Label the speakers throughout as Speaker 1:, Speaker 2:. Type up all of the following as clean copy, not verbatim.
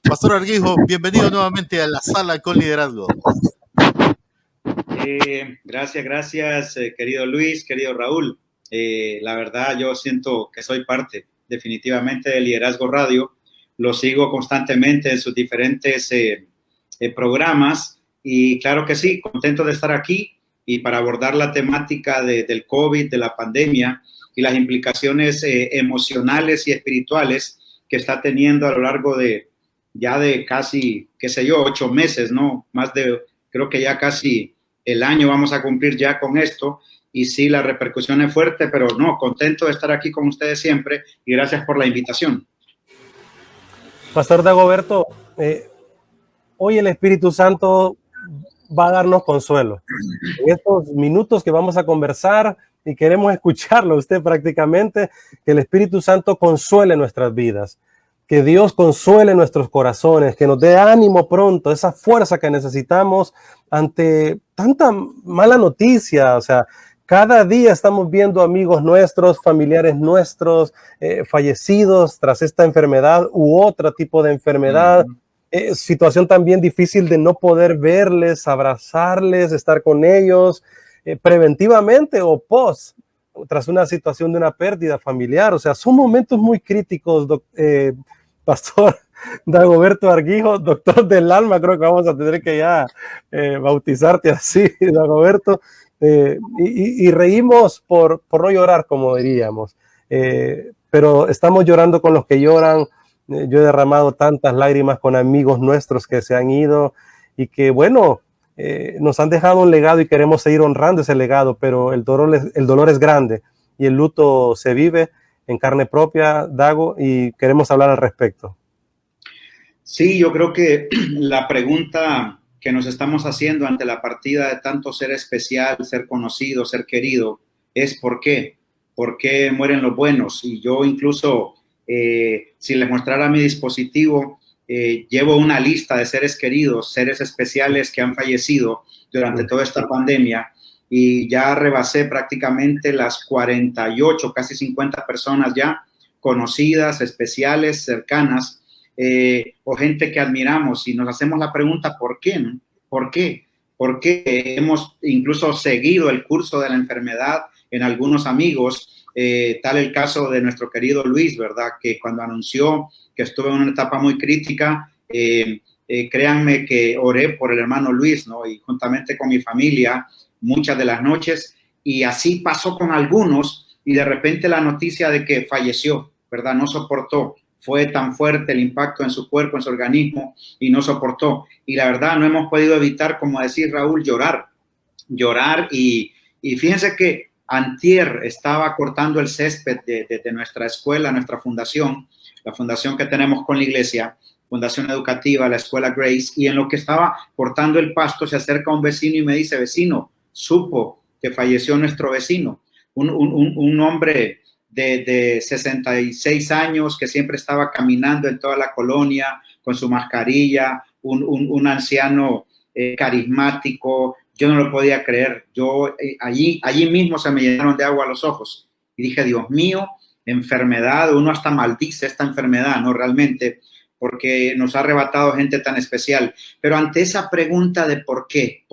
Speaker 1: Pastor Arguijo, bienvenido nuevamente a la sala con liderazgo.
Speaker 2: Gracias, querido Luis, querido Raúl. La verdad, yo siento que soy parte definitivamente de Liderazgo Radio. Lo sigo constantemente en sus diferentes programas y claro que sí, contento de estar aquí y para abordar la temática del COVID, de la pandemia y las implicaciones emocionales y espirituales que está teniendo a lo largo de casi, 8 meses, ¿no? Creo que ya casi el año vamos a cumplir ya con esto y sí, la repercusión es fuerte, pero no, contento de estar aquí con ustedes siempre y gracias por la invitación.
Speaker 3: Pastor Dagoberto, hoy el Espíritu Santo va a darnos consuelo. En estos minutos que vamos a conversar y queremos escucharlo a usted prácticamente, que el Espíritu Santo consuele nuestras vidas, que Dios consuele nuestros corazones, que nos dé ánimo pronto, esa fuerza que necesitamos ante tanta mala noticia. O sea, cada día estamos viendo amigos nuestros, familiares nuestros, fallecidos tras esta enfermedad u otro tipo de enfermedad. Situación también difícil de no poder verles, abrazarles, estar con ellos, preventivamente o post, tras una situación de una pérdida familiar. O sea, son momentos muy críticos, Pastor Dagoberto Arguijo, doctor del alma. Creo que vamos a tener que ya bautizarte así, Dagoberto. Y reímos por no llorar, como diríamos, pero estamos llorando con los que lloran. Yo he derramado tantas lágrimas con amigos nuestros que se han ido y que, bueno, nos han dejado un legado y queremos seguir honrando ese legado, pero el dolor es grande y el luto se vive en carne propia, Dago, y queremos hablar al respecto.
Speaker 2: Sí, yo creo que la pregunta que nos estamos haciendo ante la partida de tanto ser especial, ser conocido, ser querido, es ¿por qué? ¿Por qué mueren los buenos? Y yo incluso, si les mostrara mi dispositivo, llevo una lista de seres queridos, seres especiales que han fallecido durante toda esta pandemia y ya rebasé prácticamente las 48, casi 50 personas ya conocidas, especiales, cercanas, o gente que admiramos y nos hacemos la pregunta ¿por qué? ¿No? ¿Por qué? Porque hemos incluso seguido el curso de la enfermedad en algunos amigos, tal el caso de nuestro querido Luis, ¿verdad? Que cuando anunció que estuve en una etapa muy crítica, créanme que oré por el hermano Luis, ¿no? Y juntamente con mi familia muchas de las noches, y así pasó con algunos y de repente la noticia de que falleció, ¿verdad? No soportó. Fue tan fuerte el impacto en su cuerpo, en su organismo, y no soportó. Y la verdad, no hemos podido evitar, como decía Raúl, llorar. Y fíjense que antier estaba cortando el césped de nuestra escuela, nuestra fundación, la fundación que tenemos con la iglesia, fundación educativa, la escuela Grace, y en lo que estaba cortando el pasto se acerca un vecino y me dice, vecino, supo que falleció nuestro vecino, un hombre de 66 años que siempre estaba caminando en toda la colonia con su mascarilla, un anciano carismático. Yo no lo podía creer. Allí mismo se me llenaron de agua los ojos y dije, Dios mío, enfermedad, uno hasta maldice esta enfermedad, ¿no? Realmente, porque nos ha arrebatado gente tan especial. Pero ante esa pregunta de ¿por qué?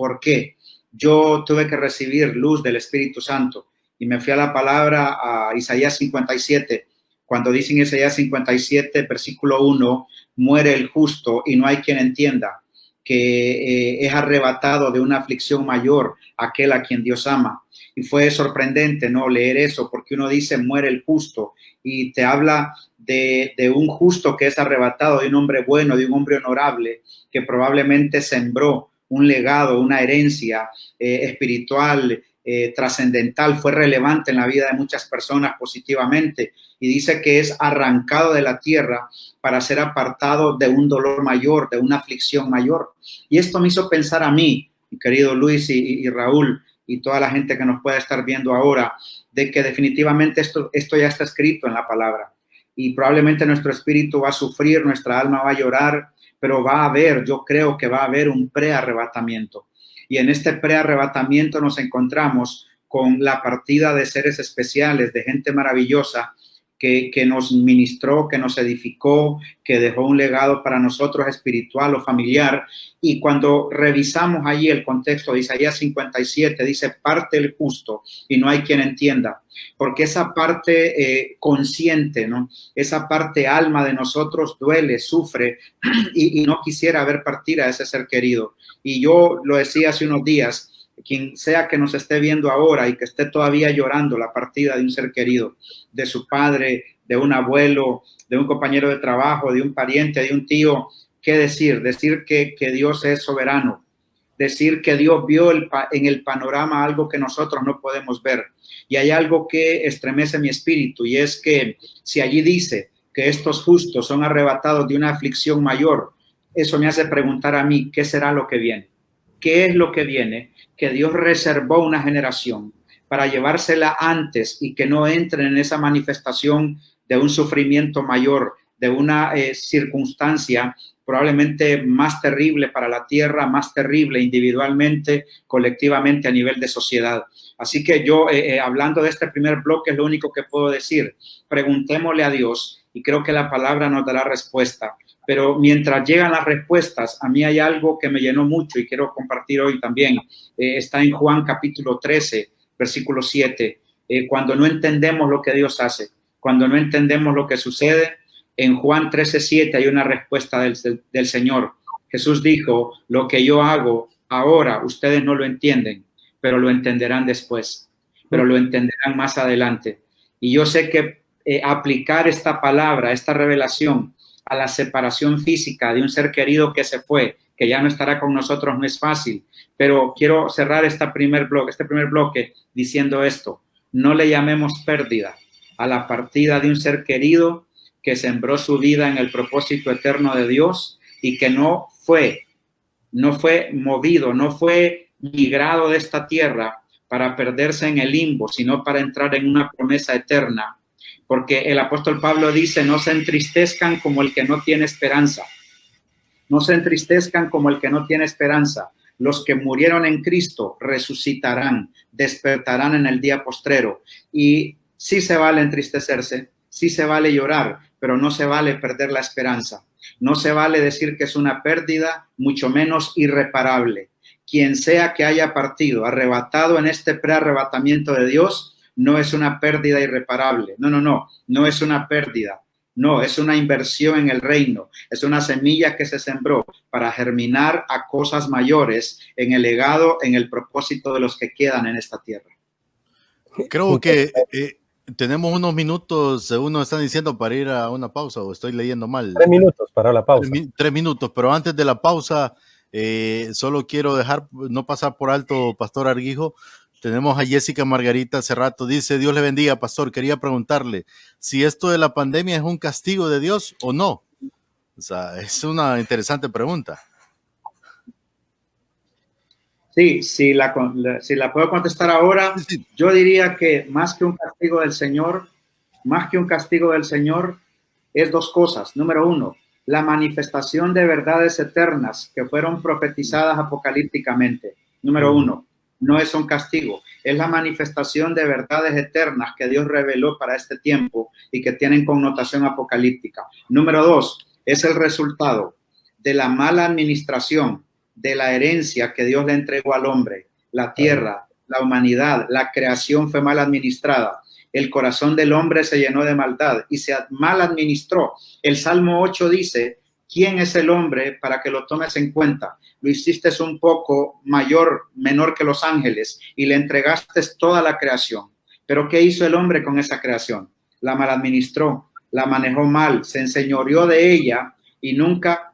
Speaker 2: Yo tuve que recibir luz del Espíritu Santo y me fui a la palabra, a Isaías 57, cuando dice en Isaías 57, versículo 1, muere el justo y no hay quien entienda que es arrebatado de una aflicción mayor aquel a quien Dios ama. Y fue sorprendente, ¿no?, leer eso, porque uno dice muere el justo y te habla de un justo que es arrebatado, de un hombre bueno, de un hombre honorable, que probablemente sembró un legado, una herencia espiritual, trascendental, fue relevante en la vida de muchas personas positivamente, y dice que es arrancado de la tierra para ser apartado de un dolor mayor, de una aflicción mayor. Y esto me hizo pensar a mí, mi querido Luis y Raúl, y toda la gente que nos pueda estar viendo ahora, de que definitivamente esto ya está escrito en la palabra. Y probablemente nuestro espíritu va a sufrir, nuestra alma va a llorar, pero va a haber, yo creo que va a haber un prearrebatamiento. Y en este prearrebatamiento nos encontramos con la partida de seres especiales, de gente maravillosa, que nos ministró, que nos edificó, que dejó un legado para nosotros espiritual o familiar. Y cuando revisamos allí el contexto de Isaías 57, dice, parte el justo y no hay quien entienda. Porque esa parte consciente, ¿no? Esa parte alma de nosotros duele, sufre y no quisiera ver partir a ese ser querido. Y yo lo decía hace unos días, quien sea que nos esté viendo ahora y que esté todavía llorando la partida de un ser querido, de su padre, de un abuelo, de un compañero de trabajo, de un pariente, de un tío, ¿qué decir? Decir que Dios es soberano, decir que Dios vio en el panorama algo que nosotros no podemos ver. Y hay algo que estremece mi espíritu, y es que si allí dice que estos justos son arrebatados de una aflicción mayor, eso me hace preguntar a mí, ¿qué será lo que viene? ¿Qué es lo que viene? Que Dios reservó una generación para llevársela antes y que no entren en esa manifestación de un sufrimiento mayor, de una circunstancia probablemente más terrible para la tierra, más terrible individualmente, colectivamente a nivel de sociedad. Así que yo, hablando de este primer bloque, es lo único que puedo decir. Preguntémosle a Dios y creo que la palabra nos dará respuesta. Pero mientras llegan las respuestas, a mí hay algo que me llenó mucho y quiero compartir hoy también. Está en Juan capítulo 13, versículo 7. Cuando no entendemos lo que Dios hace, cuando no entendemos lo que sucede, en Juan 13, 7 hay una respuesta del Señor. Jesús dijo, lo que yo hago ahora, ustedes no lo entienden, pero lo entenderán después, pero lo entenderán más adelante. Y yo sé que aplicar esta palabra, esta revelación, a la separación física de un ser querido que se fue, que ya no estará con nosotros, no es fácil, pero quiero cerrar este primer bloque diciendo esto: no le llamemos pérdida a la partida de un ser querido que sembró su vida en el propósito eterno de Dios y que no fue movido, no fue migrado de esta tierra para perderse en el limbo, sino para entrar en una promesa eterna. Porque el apóstol Pablo dice, no se entristezcan como el que no tiene esperanza. No se entristezcan como el que no tiene esperanza. Los que murieron en Cristo resucitarán, despertarán en el día postrero. Y sí se vale entristecerse, sí se vale llorar, pero no se vale perder la esperanza. No se vale decir que es una pérdida, mucho menos irreparable. Quien sea que haya partido, arrebatado en este prearrebatamiento de Dios, no es una pérdida irreparable. No es una pérdida. No, es una inversión en el reino. Es una semilla que se sembró para germinar a cosas mayores en el legado, en el propósito de los que quedan en esta tierra.
Speaker 1: Creo que tenemos unos minutos, según nos están diciendo, para ir a una pausa, o estoy leyendo mal.
Speaker 3: 3 minutos para la pausa.
Speaker 1: 3 minutos, pero antes de la pausa, solo quiero no pasar por alto, Pastor Arguijo. Tenemos a Jessica Margarita hace rato, dice, Dios le bendiga, pastor, quería preguntarle si esto de la pandemia es un castigo de Dios o no. O sea, es una interesante pregunta.
Speaker 2: Sí, si la puedo contestar ahora, sí. Yo diría que más que un castigo del Señor, es dos cosas. Número uno, la manifestación de verdades eternas que fueron profetizadas apocalípticamente. Número uno. No es un castigo, es la manifestación de verdades eternas que Dios reveló para este tiempo y que tienen connotación apocalíptica. Número dos, es el resultado de la mala administración de la herencia que Dios le entregó al hombre. La tierra, la humanidad, la creación fue mal administrada. El corazón del hombre se llenó de maldad y se mal administró. El Salmo 8 dice, ¿quién es el hombre para que lo tomes en cuenta? Lo hiciste un poco menor que los ángeles y le entregaste toda la creación. Pero ¿qué hizo el hombre con esa creación? La maladministró, la manejó mal, se enseñoreó de ella y nunca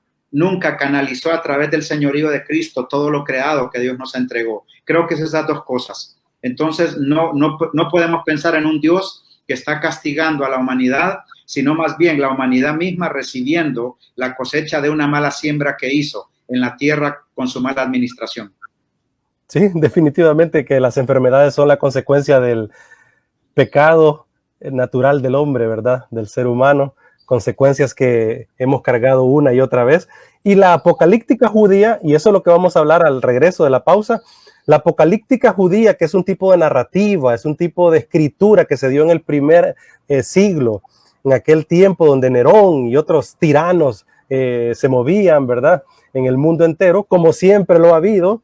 Speaker 2: canalizó a través del señorío de Cristo todo lo creado que Dios nos entregó. Creo que es esas dos cosas. Entonces no podemos pensar en un Dios que está castigando a la humanidad, sino más bien la humanidad misma recibiendo la cosecha de una mala siembra que hizo en la tierra con su mala administración.
Speaker 3: Sí, definitivamente que las enfermedades son la consecuencia del pecado natural del hombre, ¿verdad? Del ser humano, consecuencias que hemos cargado una y otra vez. Y la apocalíptica judía, y eso es lo que vamos a hablar al regreso de la pausa, La apocalíptica judía, que es un tipo de narrativa, es un tipo de escritura que se dio en el primer siglo, en aquel tiempo donde Nerón y otros tiranos se movían, ¿verdad?, en el mundo entero, como siempre lo ha habido,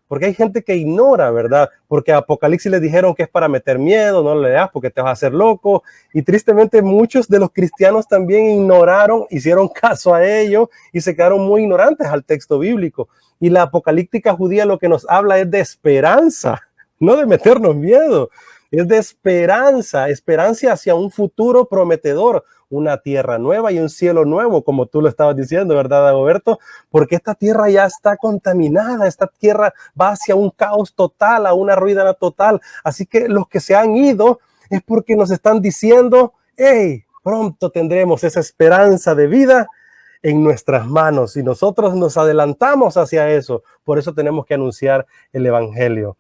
Speaker 3: porque hay gente que ignora, ¿verdad? Porque a Apocalipsis les dijeron que es para meter miedo, no le leas porque te vas a hacer loco, y tristemente muchos de los cristianos también ignoraron, hicieron caso a ello y se quedaron muy ignorantes al texto bíblico. Y la apocalíptica judía lo que nos habla es de esperanza, no de meternos miedo, es de esperanza, esperanza hacia un futuro prometedor, una tierra nueva y un cielo nuevo, como tú lo estabas diciendo, ¿verdad, Dagoberto? Porque esta tierra ya está contaminada, esta tierra va hacia un caos total, a una ruina total. Así que los que se han ido es porque nos están diciendo, hey, pronto tendremos esa esperanza de vida en nuestras manos y nosotros nos adelantamos hacia eso. Por eso tenemos que anunciar el evangelio.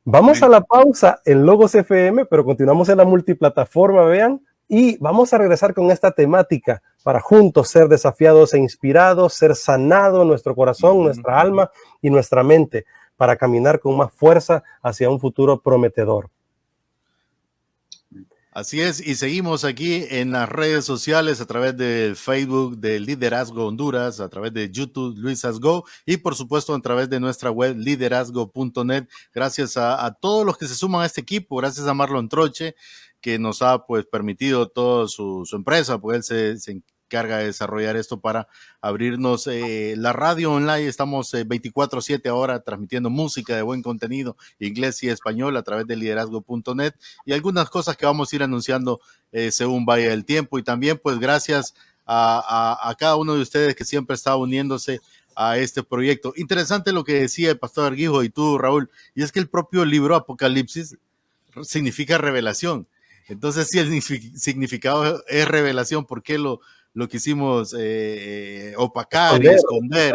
Speaker 3: Vamos a la pausa en Logos FM, pero continuamos en la multiplataforma, vean, y vamos a regresar con esta temática para juntos ser desafiados e inspirados, ser sanado nuestro corazón, nuestra alma y nuestra mente para caminar con más fuerza hacia un futuro prometedor.
Speaker 1: Así es, y seguimos aquí en las redes sociales a través del Facebook de Liderazgo Honduras, a través de YouTube Luis Asgo y por supuesto a través de nuestra web liderazgo.net. Gracias a todos los que se suman a este equipo, gracias a Marlon Troche que nos ha pues permitido toda su empresa, pues él se encarga de desarrollar esto para abrirnos la radio online. Estamos 24/7 ahora transmitiendo música de buen contenido, inglés y español a través de liderazgo.net y algunas cosas que vamos a ir anunciando según vaya el tiempo. Y también pues gracias a cada uno de ustedes que siempre está uniéndose a este proyecto. Interesante lo que decía el pastor Arguijo y tú, Raúl, y es que el propio libro Apocalipsis significa revelación. Entonces, si el significado es revelación, ¿por qué lo quisimos opacar y esconder?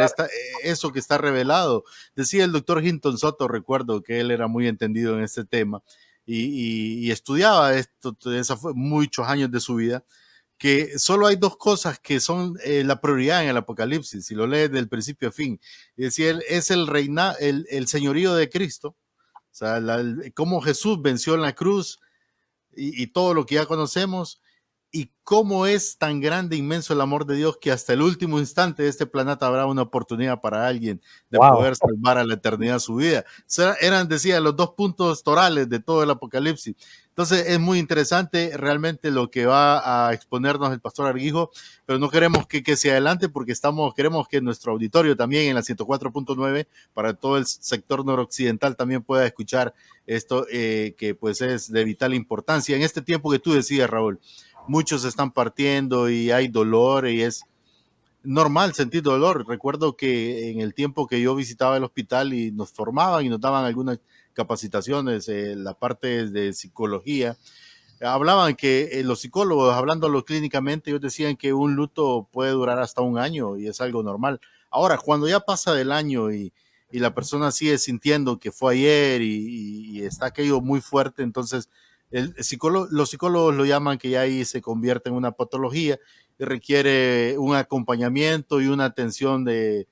Speaker 1: Eso que está revelado. Decía el doctor Hinton Soto, recuerdo que él era muy entendido en este tema y estudiaba esto, eso fue muchos años de su vida, que solo hay dos cosas que son la prioridad en el Apocalipsis, si lo lees del principio a fin. Es decir, es el señorío de Cristo, o sea, cómo Jesús venció en la cruz, y todo lo que ya conocemos, y cómo es tan grande, inmenso el amor de Dios que hasta el último instante de este planeta habrá una oportunidad para alguien de poder salvar a la eternidad su vida. Eran, decía, los dos puntos torales de todo el Apocalipsis. Entonces es muy interesante realmente lo que va a exponernos el pastor Arguijo, pero no queremos que se adelante porque queremos que nuestro auditorio también en la 104.9 para todo el sector noroccidental también pueda escuchar esto que pues es de vital importancia. En este tiempo que tú decías, Raúl, muchos están partiendo y hay dolor y es normal sentir dolor. Recuerdo que en el tiempo que yo visitaba el hospital y nos formaban y nos daban algunas capacitaciones, la parte de psicología, hablaban que los psicólogos, hablándolo clínicamente, ellos decían que un luto puede durar hasta un año y es algo normal. Ahora, cuando ya pasa del año y la persona sigue sintiendo que fue ayer y está aquello muy fuerte, entonces los psicólogos lo llaman que ya ahí se convierte en una patología y requiere un acompañamiento y una atención de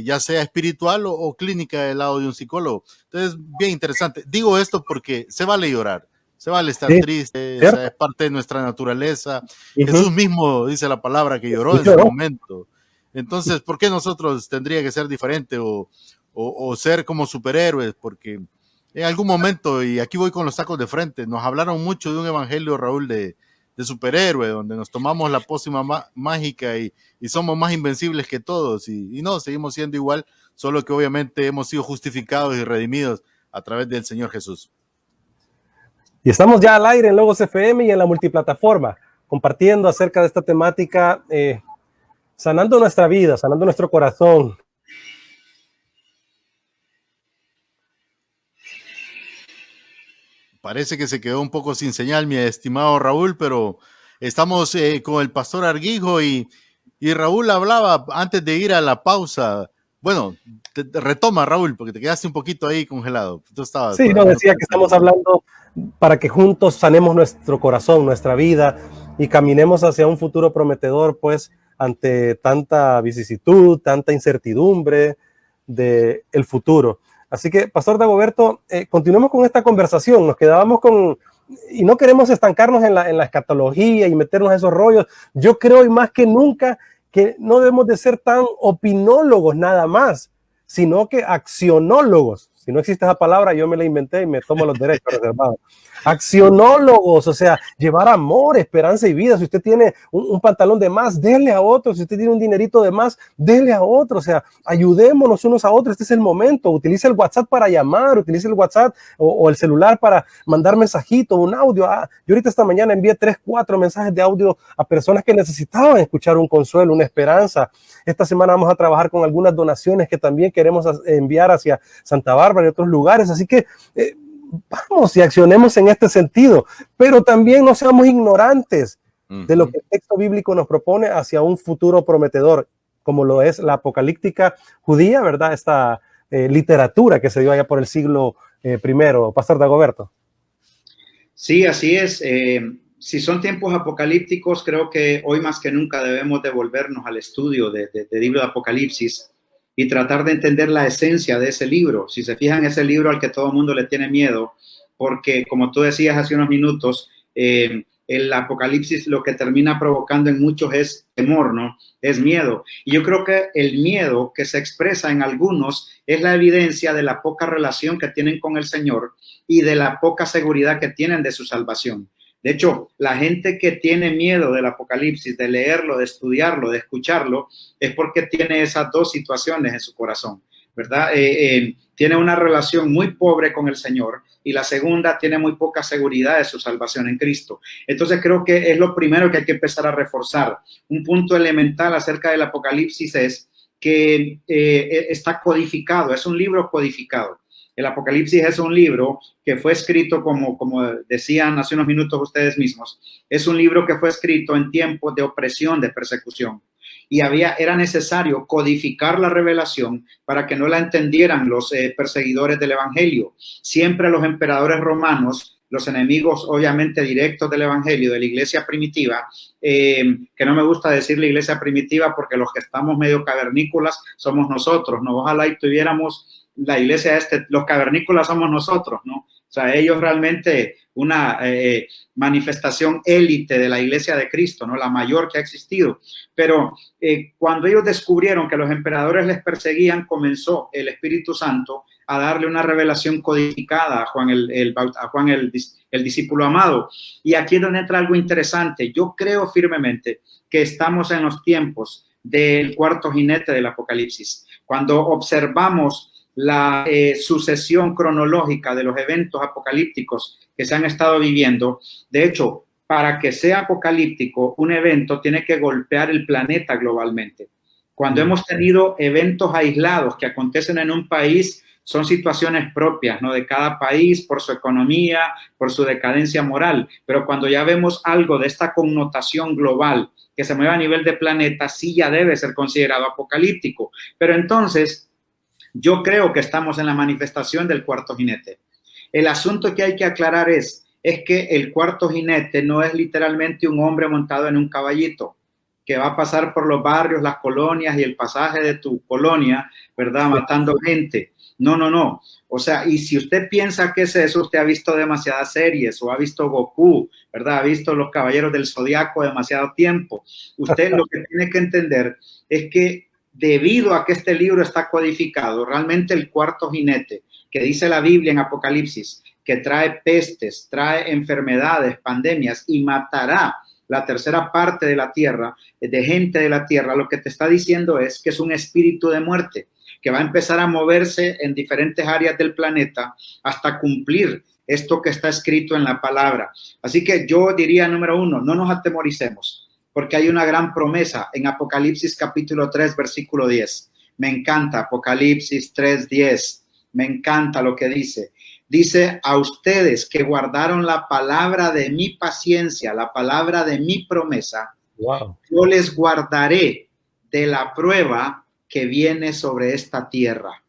Speaker 1: ya sea espiritual o clínica del lado de un psicólogo. Entonces, bien interesante. Digo esto porque se vale llorar, se vale estar triste, o sea, es parte de nuestra naturaleza. Jesús mismo dice la palabra que lloró en su momento. Entonces, ¿por qué nosotros tendría que ser diferente o ser como superhéroes? Porque en algún momento, y aquí voy con los sacos de frente, nos hablaron mucho de un evangelio, Raúl, de superhéroe, donde nos tomamos la pócima mágica y somos más invencibles que todos, y no, seguimos siendo igual, solo que obviamente hemos sido justificados y redimidos a través del Señor Jesús.
Speaker 3: Y estamos ya al aire en Logos FM y en la multiplataforma, compartiendo acerca de esta temática, sanando nuestra vida, sanando nuestro corazón.
Speaker 1: Parece que se quedó un poco sin señal, mi estimado Raúl, pero estamos con el pastor Arguijo y Raúl hablaba antes de ir a la pausa. Bueno, retoma, Raúl, porque te quedaste un poquito ahí congelado. Tú estabas,
Speaker 3: sí, no, decía que estamos hablando para que juntos sanemos nuestro corazón, nuestra vida y caminemos hacia un futuro prometedor, pues, ante tanta vicisitud, tanta incertidumbre del futuro. Así que, Pastor Dagoberto, continuemos con esta conversación. Nos quedábamos y no queremos estancarnos en la escatología y meternos en esos rollos. Yo creo, y más que nunca, que no debemos de ser tan opinólogos nada más, sino que accionólogos. Si no existe esa palabra, yo me la inventé y me tomo los derechos reservados. Accionólogos, o sea, llevar amor, esperanza y vida. Si usted tiene un pantalón de más, déle a otro. Si usted tiene un dinerito de más, déle a otro. O sea, ayudémonos unos a otros. Este es el momento. Utilice el WhatsApp para llamar, utilice el WhatsApp o el celular para mandar mensajito, un audio. Yo ahorita esta mañana envié 3, 4 mensajes de audio a personas que necesitaban escuchar un consuelo, una esperanza. Esta semana vamos a trabajar con algunas donaciones que también queremos enviar hacia Santa Bárbara y otros lugares. Así que vamos y accionemos en este sentido, pero también no seamos ignorantes de lo que el texto bíblico nos propone hacia un futuro prometedor, como lo es la apocalíptica judía, ¿verdad? Esta literatura que se dio allá por el siglo I. Pastor Dagoberto.
Speaker 2: Sí, así es. Si son tiempos apocalípticos, creo que hoy más que nunca debemos devolvernos al estudio del libro de Apocalipsis y tratar de entender la esencia de ese libro. Si se fijan, ese libro al que todo el mundo le tiene miedo, porque como tú decías hace unos minutos, el Apocalipsis lo que termina provocando en muchos es temor, ¿no? Es miedo. Y yo creo que el miedo que se expresa en algunos es la evidencia de la poca relación que tienen con el Señor y de la poca seguridad que tienen de su salvación. De hecho, la gente que tiene miedo del Apocalipsis, de leerlo, de estudiarlo, de escucharlo, es porque tiene esas dos situaciones en su corazón, ¿verdad? Tiene una relación muy pobre con el Señor y la segunda tiene muy poca seguridad de su salvación en Cristo. Entonces creo que es lo primero que hay que empezar a reforzar. Un punto elemental acerca del Apocalipsis es que está codificado, es un libro codificado. El Apocalipsis es un libro que fue escrito, como decían hace unos minutos ustedes mismos, es un libro que fue escrito en tiempos de opresión, de persecución. Y era necesario codificar la revelación para que no la entendieran los perseguidores del Evangelio. Siempre los emperadores romanos, los enemigos obviamente directos del Evangelio, de la iglesia primitiva, que no me gusta decir la iglesia primitiva porque los que estamos medio cavernícolas somos nosotros, ¿no? Ojalá y tuviéramos la iglesia los cavernícolas somos nosotros, ¿no? O sea, ellos realmente una manifestación élite de la iglesia de Cristo, ¿no? La mayor que ha existido. Pero cuando ellos descubrieron que los emperadores les perseguían, comenzó el Espíritu Santo a darle una revelación codificada a Juan el discípulo amado. Y aquí es donde entra algo interesante. Yo creo firmemente que estamos en los tiempos del cuarto jinete del Apocalipsis. Cuando observamos la sucesión cronológica de los eventos apocalípticos que se han estado viviendo. De hecho, para que sea apocalíptico, un evento tiene que golpear el planeta globalmente. Cuando hemos tenido eventos aislados que acontecen en un país, son situaciones propias, ¿no? De cada país, por su economía, por su decadencia moral. Pero cuando ya vemos algo de esta connotación global que se mueve a nivel de planeta, sí ya debe ser considerado apocalíptico. Pero entonces, yo creo que estamos en la manifestación del cuarto jinete. El asunto que hay que aclarar es que el cuarto jinete no es literalmente un hombre montado en un caballito que va a pasar por los barrios, las colonias y el pasaje de tu colonia, ¿verdad? Matando gente. No. O sea, y si usted piensa que es eso, usted ha visto demasiadas series o ha visto Goku, ¿verdad? Ha visto los Caballeros del Zodiaco demasiado tiempo. Usted lo que tiene que entender es que debido a que este libro está codificado, realmente el cuarto jinete, que dice la Biblia en Apocalipsis, que trae pestes, trae enfermedades, pandemias y matará la tercera parte de la tierra, de gente de la tierra, lo que te está diciendo es que es un espíritu de muerte, que va a empezar a moverse en diferentes áreas del planeta hasta cumplir esto que está escrito en la palabra. Así que yo diría, número uno, no nos atemoricemos, porque hay una gran promesa en Apocalipsis capítulo 3, versículo 10. Me encanta Apocalipsis 3, 10. Me encanta lo que dice. Dice, a ustedes que guardaron la palabra de mi paciencia, la palabra de mi promesa, wow, yo les guardaré de la prueba que viene sobre esta tierra.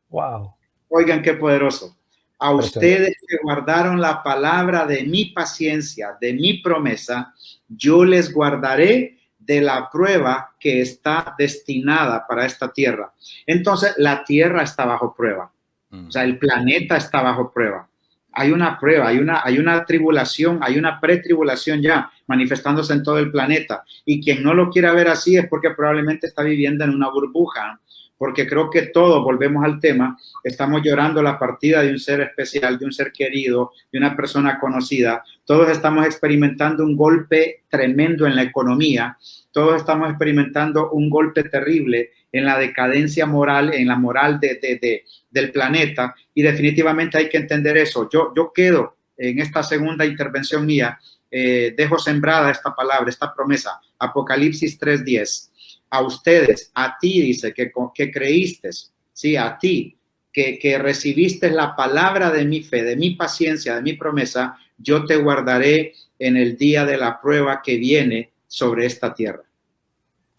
Speaker 3: Wow.
Speaker 2: Oigan qué poderoso. A ustedes que guardaron la palabra de mi paciencia, de mi promesa, yo les guardaré de la prueba que está destinada para esta tierra. Entonces, la tierra está bajo prueba. O sea, el planeta está bajo prueba. Hay una prueba, hay una tribulación, hay una pretribulación ya manifestándose en todo el planeta. Y quien no lo quiera ver así es porque probablemente está viviendo en una burbuja, porque creo que todos, volvemos al tema, estamos llorando la partida de un ser especial, de un ser querido, de una persona conocida. Todos estamos experimentando un golpe tremendo en la economía. Todos estamos experimentando un golpe terrible en la decadencia moral, en la moral del planeta, y definitivamente hay que entender eso. Yo quedo en esta segunda intervención mía, dejo sembrada esta palabra, esta promesa, Apocalipsis 3:10. A ustedes, a ti, dice, que creíste, sí, a ti, que recibiste la palabra de mi fe, de mi paciencia, de mi promesa, yo te guardaré en el día de la prueba que viene sobre esta tierra.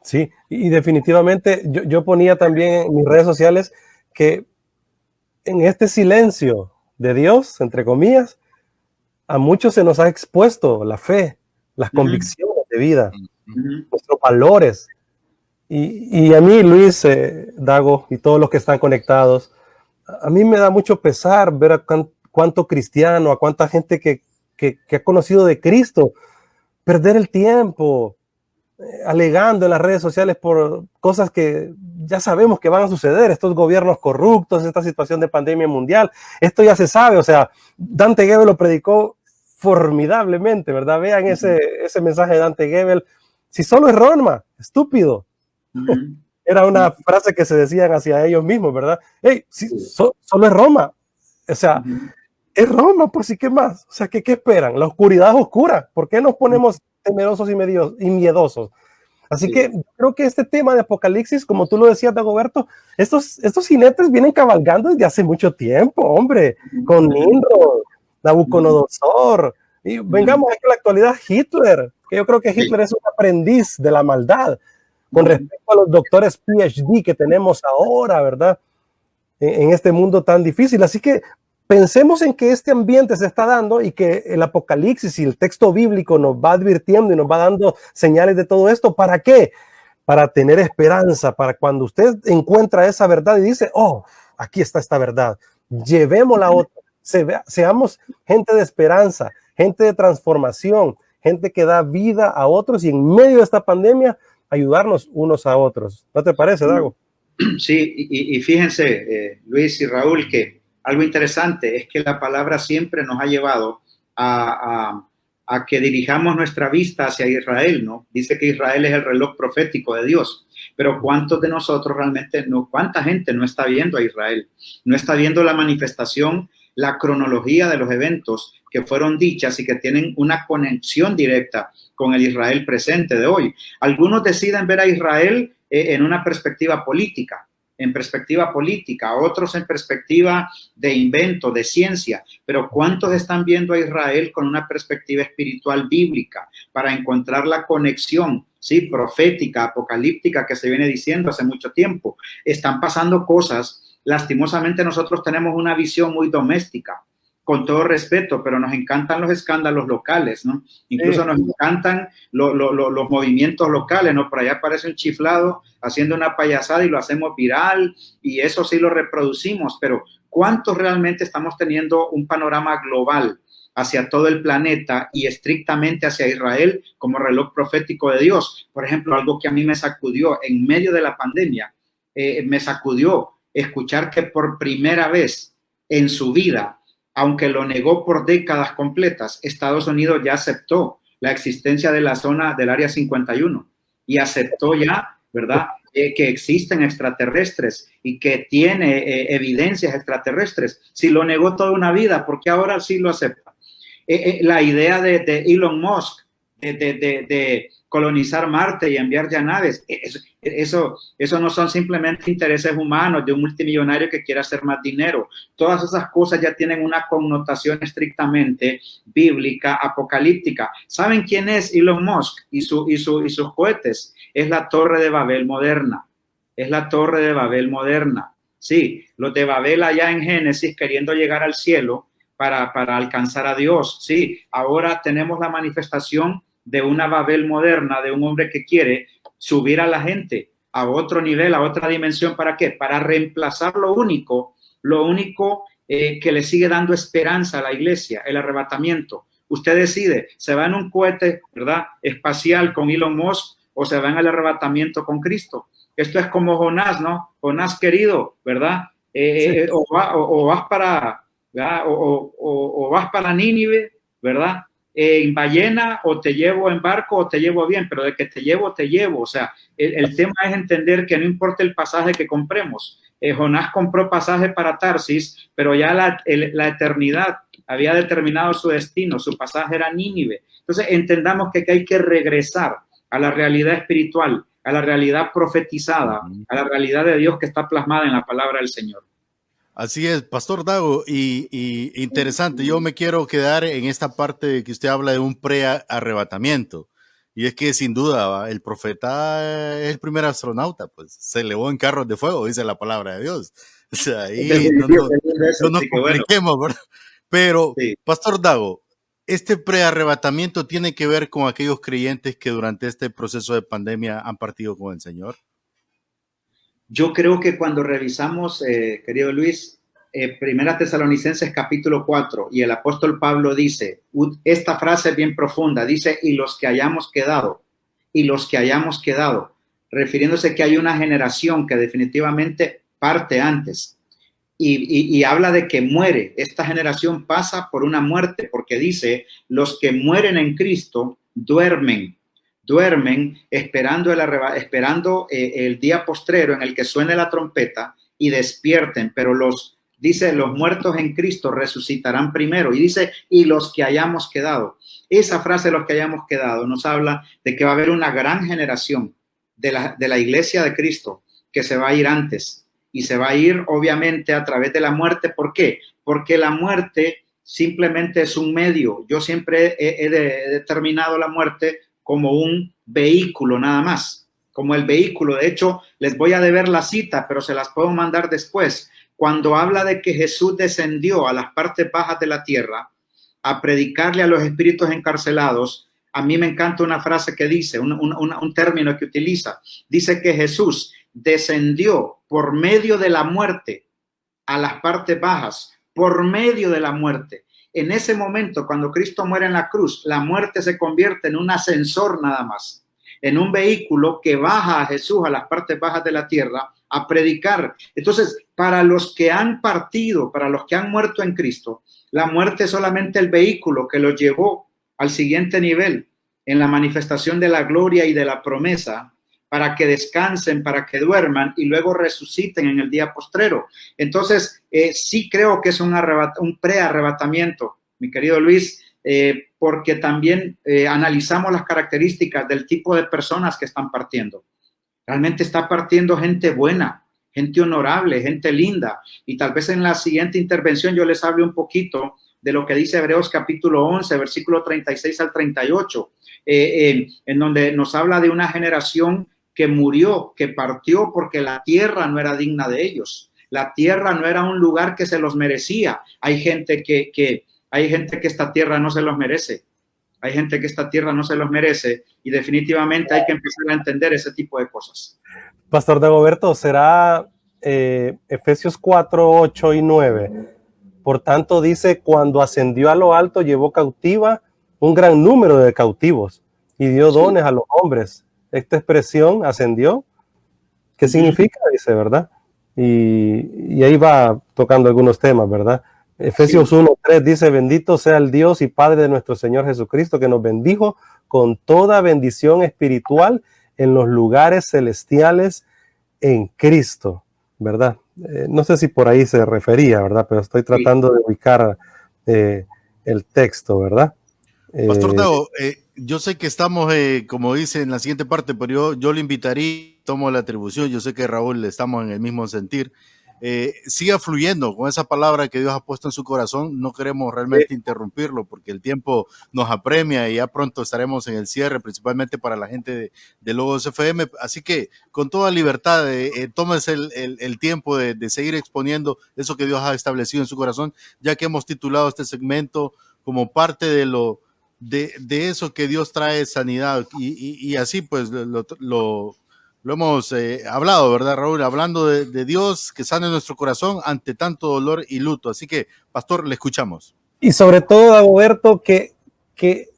Speaker 3: Sí, y definitivamente yo ponía también en mis redes sociales que en este silencio de Dios, entre comillas, a muchos se nos ha expuesto la fe, las convicciones de vida, nuestros valores. Y a mí, Luis, Dago y todos los que están conectados, a mí me da mucho pesar ver a cuánto cristiano, a cuánta gente que ha conocido de Cristo, perder el tiempo alegando en las redes sociales por cosas que ya sabemos que van a suceder, estos gobiernos corruptos, esta situación de pandemia mundial, esto ya se sabe. O sea, Dante Gebel lo predicó formidablemente, ¿verdad? Vean ese mensaje de Dante Gebel. Si solo es Roma, estúpido. Era una frase que se decían hacia ellos mismos, ¿verdad? Hey, si solo es Roma, o sea, es Roma, pues sí, ¿qué más? O sea, ¿qué esperan? La oscuridad es oscura. ¿Por qué nos ponemos temerosos y miedosos? Así que creo que este tema de Apocalipsis, como tú lo decías, Dagoberto, estos jinetes vienen cabalgando desde hace mucho tiempo, hombre, con Nimrod, Nabucodonosor, y vengamos aquí a la actualidad, Hitler, que yo creo que Hitler es un aprendiz de la maldad, con respecto a los doctores PhD que tenemos ahora, ¿verdad? En este mundo tan difícil. Así que pensemos en que este ambiente se está dando y que el Apocalipsis y el texto bíblico nos va advirtiendo y nos va dando señales de todo esto. ¿Para qué? Para tener esperanza, para cuando usted encuentra esa verdad y dice, oh, aquí está esta verdad, llevémosla a otra. Seamos gente de esperanza, gente de transformación, gente que da vida a otros y en medio de esta pandemia ayudarnos unos a otros. ¿No te parece, Dago?
Speaker 2: Sí, y fíjense, Luis y Raúl, que algo interesante es que la palabra siempre nos ha llevado a que dirijamos nuestra vista hacia Israel, ¿no? Dice que Israel es el reloj profético de Dios, pero ¿cuántos de nosotros realmente cuánta gente no está viendo a Israel? No está viendo la manifestación, la cronología de los eventos que fueron dichas y que tienen una conexión directa con el Israel presente de hoy. Algunos deciden ver a Israel en una perspectiva política, otros en perspectiva de invento, de ciencia, pero ¿cuántos están viendo a Israel con una perspectiva espiritual bíblica para encontrar la conexión, sí, profética, apocalíptica que se viene diciendo hace mucho tiempo? Están pasando cosas, lastimosamente nosotros tenemos una visión muy doméstica, con todo respeto, pero nos encantan los escándalos locales, ¿no? Incluso nos encantan los movimientos locales, ¿no? Por allá aparece un chiflado haciendo una payasada y lo hacemos viral y eso sí lo reproducimos, pero ¿cuántos realmente estamos teniendo un panorama global hacia todo el planeta y estrictamente hacia Israel como reloj profético de Dios? Por ejemplo, algo que a mí me sacudió en medio de la pandemia, me sacudió escuchar que por primera vez en su vida, aunque lo negó por décadas completas, Estados Unidos ya aceptó la existencia de la zona del Área 51 y aceptó ya, ¿verdad?, que existen extraterrestres y que tiene evidencias extraterrestres. Si lo negó toda una vida, ¿por qué ahora sí lo acepta? La idea de Elon Musk de colonizar Marte y enviar ya naves, eso no son simplemente intereses humanos de un multimillonario que quiere hacer más dinero. Todas esas cosas ya tienen una connotación estrictamente bíblica, apocalíptica. ¿Saben quién es Elon Musk y sus cohetes? Es la Torre de Babel moderna. Es la Torre de Babel moderna. Sí, los de Babel allá en Génesis queriendo llegar al cielo para alcanzar a Dios. Sí, ahora tenemos la manifestación de una Babel moderna, de un hombre que quiere subir a la gente a otro nivel, a otra dimensión. ¿Para qué? Para reemplazar lo único lo único que le sigue dando esperanza a la iglesia, el arrebatamiento. Usted decide, ¿se va en un cohete, ¿verdad?, espacial con Elon Musk o se va en el arrebatamiento con Cristo? Esto es como Jonás, ¿no? Jonás querido, ¿verdad?
Speaker 3: Sí.
Speaker 2: O vas para, ¿verdad? O vas para Nínive, ¿verdad? En ballena, o te llevo en barco o te llevo bien, pero de que te llevo, te llevo. O sea, el tema es entender que no importa el pasaje que compremos. Jonás compró pasaje para Tarsis, pero ya la eternidad había determinado su destino, su pasaje era Nínive. Entonces entendamos que hay que regresar a la realidad espiritual, a la realidad profetizada, a la realidad de Dios que está plasmada en la palabra del Señor.
Speaker 1: Así es, Pastor Dago, y interesante, yo me quiero quedar en esta parte que usted habla de un pre-arrebatamiento, y es que sin duda el profeta es el primer astronauta, pues se elevó en carros de fuego, dice la palabra de Dios. O sea, ahí no nos compliquemos, ¿verdad? Pero,
Speaker 2: sí.
Speaker 1: Pastor Dago, este pre-arrebatamiento tiene que ver con aquellos creyentes que durante este proceso de pandemia han partido con el Señor.
Speaker 2: Yo creo que cuando revisamos, querido Luis, Primera Tesalonicenses capítulo 4, y el apóstol Pablo dice, esta frase es bien profunda, dice, y los que hayamos quedado, refiriéndose que hay una generación que definitivamente parte antes, y habla de que muere, esta generación pasa por una muerte, porque dice, los que mueren en Cristo duermen esperando el día postrero en el que suene la trompeta y despierten, pero dice, los muertos en Cristo resucitarán primero, y dice, y los que hayamos quedado. Esa frase, los que hayamos quedado, nos habla de que va a haber una gran generación de la iglesia de Cristo que se va a ir antes, y se va a ir obviamente a través de la muerte. ¿Por qué? Porque la muerte simplemente es un medio. Yo siempre he determinado la muerte como un vehículo nada más, como el vehículo. De hecho, les voy a deber la cita, pero se las puedo mandar después. Cuando habla de que Jesús descendió a las partes bajas de la tierra a predicarle a los espíritus encarcelados, a mí me encanta una frase que dice, un término que utiliza. Dice que Jesús descendió por medio de la muerte a las partes bajas, por medio de la muerte. En ese momento, cuando Cristo muere en la cruz, la muerte se convierte en un ascensor nada más, en un vehículo que baja a Jesús a las partes bajas de la tierra a predicar. Entonces, para los que han partido, para los que han muerto en Cristo, la muerte es solamente el vehículo que los llevó al siguiente nivel en la manifestación de la gloria y de la promesa, para que descansen, para que duerman y luego resuciten en el día postrero. Entonces, sí creo que es un pre-arrebatamiento, mi querido Luis, porque también analizamos las características del tipo de personas que están partiendo. Realmente está partiendo gente buena, gente honorable, gente linda, y tal vez en la siguiente intervención yo les hable un poquito de lo que dice Hebreos capítulo 11, versículo 36 al 38, en donde nos habla de una generación que murió, que partió porque la tierra no era digna de ellos. La tierra no era un lugar que se los merecía. Hay gente que esta tierra no se los merece. Hay gente que esta tierra no se los merece, y definitivamente hay que empezar a entender ese tipo de cosas.
Speaker 3: Pastor Dagoberto, será Efesios 4, 8 y 9. Por tanto, dice, cuando ascendió a lo alto, llevó cautiva un gran número de cautivos y dio dones a los hombres. Esta expresión, ascendió, ¿qué significa? Dice, ¿verdad? Y ahí va tocando algunos temas, ¿verdad? Efesios 1:3 dice, bendito sea el Dios y Padre de nuestro Señor Jesucristo, que nos bendijo con toda bendición espiritual en los lugares celestiales en Cristo, ¿verdad? No sé si por ahí se refería, ¿verdad? Pero estoy tratando de ubicar el texto, ¿verdad?
Speaker 1: Pastor Dago, yo sé que estamos, como dice en la siguiente parte, pero yo le invitaría, tomo la atribución, yo sé que Raúl estamos en el mismo sentir, siga fluyendo con esa palabra que Dios ha puesto en su corazón. No queremos realmente interrumpirlo porque el tiempo nos apremia y ya pronto estaremos en el cierre, principalmente para la gente de Logos FM. Así que con toda libertad, tómese el tiempo de seguir exponiendo eso que Dios ha establecido en su corazón, ya que hemos titulado este segmento como parte de eso que Dios trae sanidad, y así pues lo Lo hemos hablado, ¿verdad, Raúl? Hablando de Dios que sane nuestro corazón ante tanto dolor y luto. Así que, pastor, le escuchamos.
Speaker 3: Y sobre todo, Dagoberto, que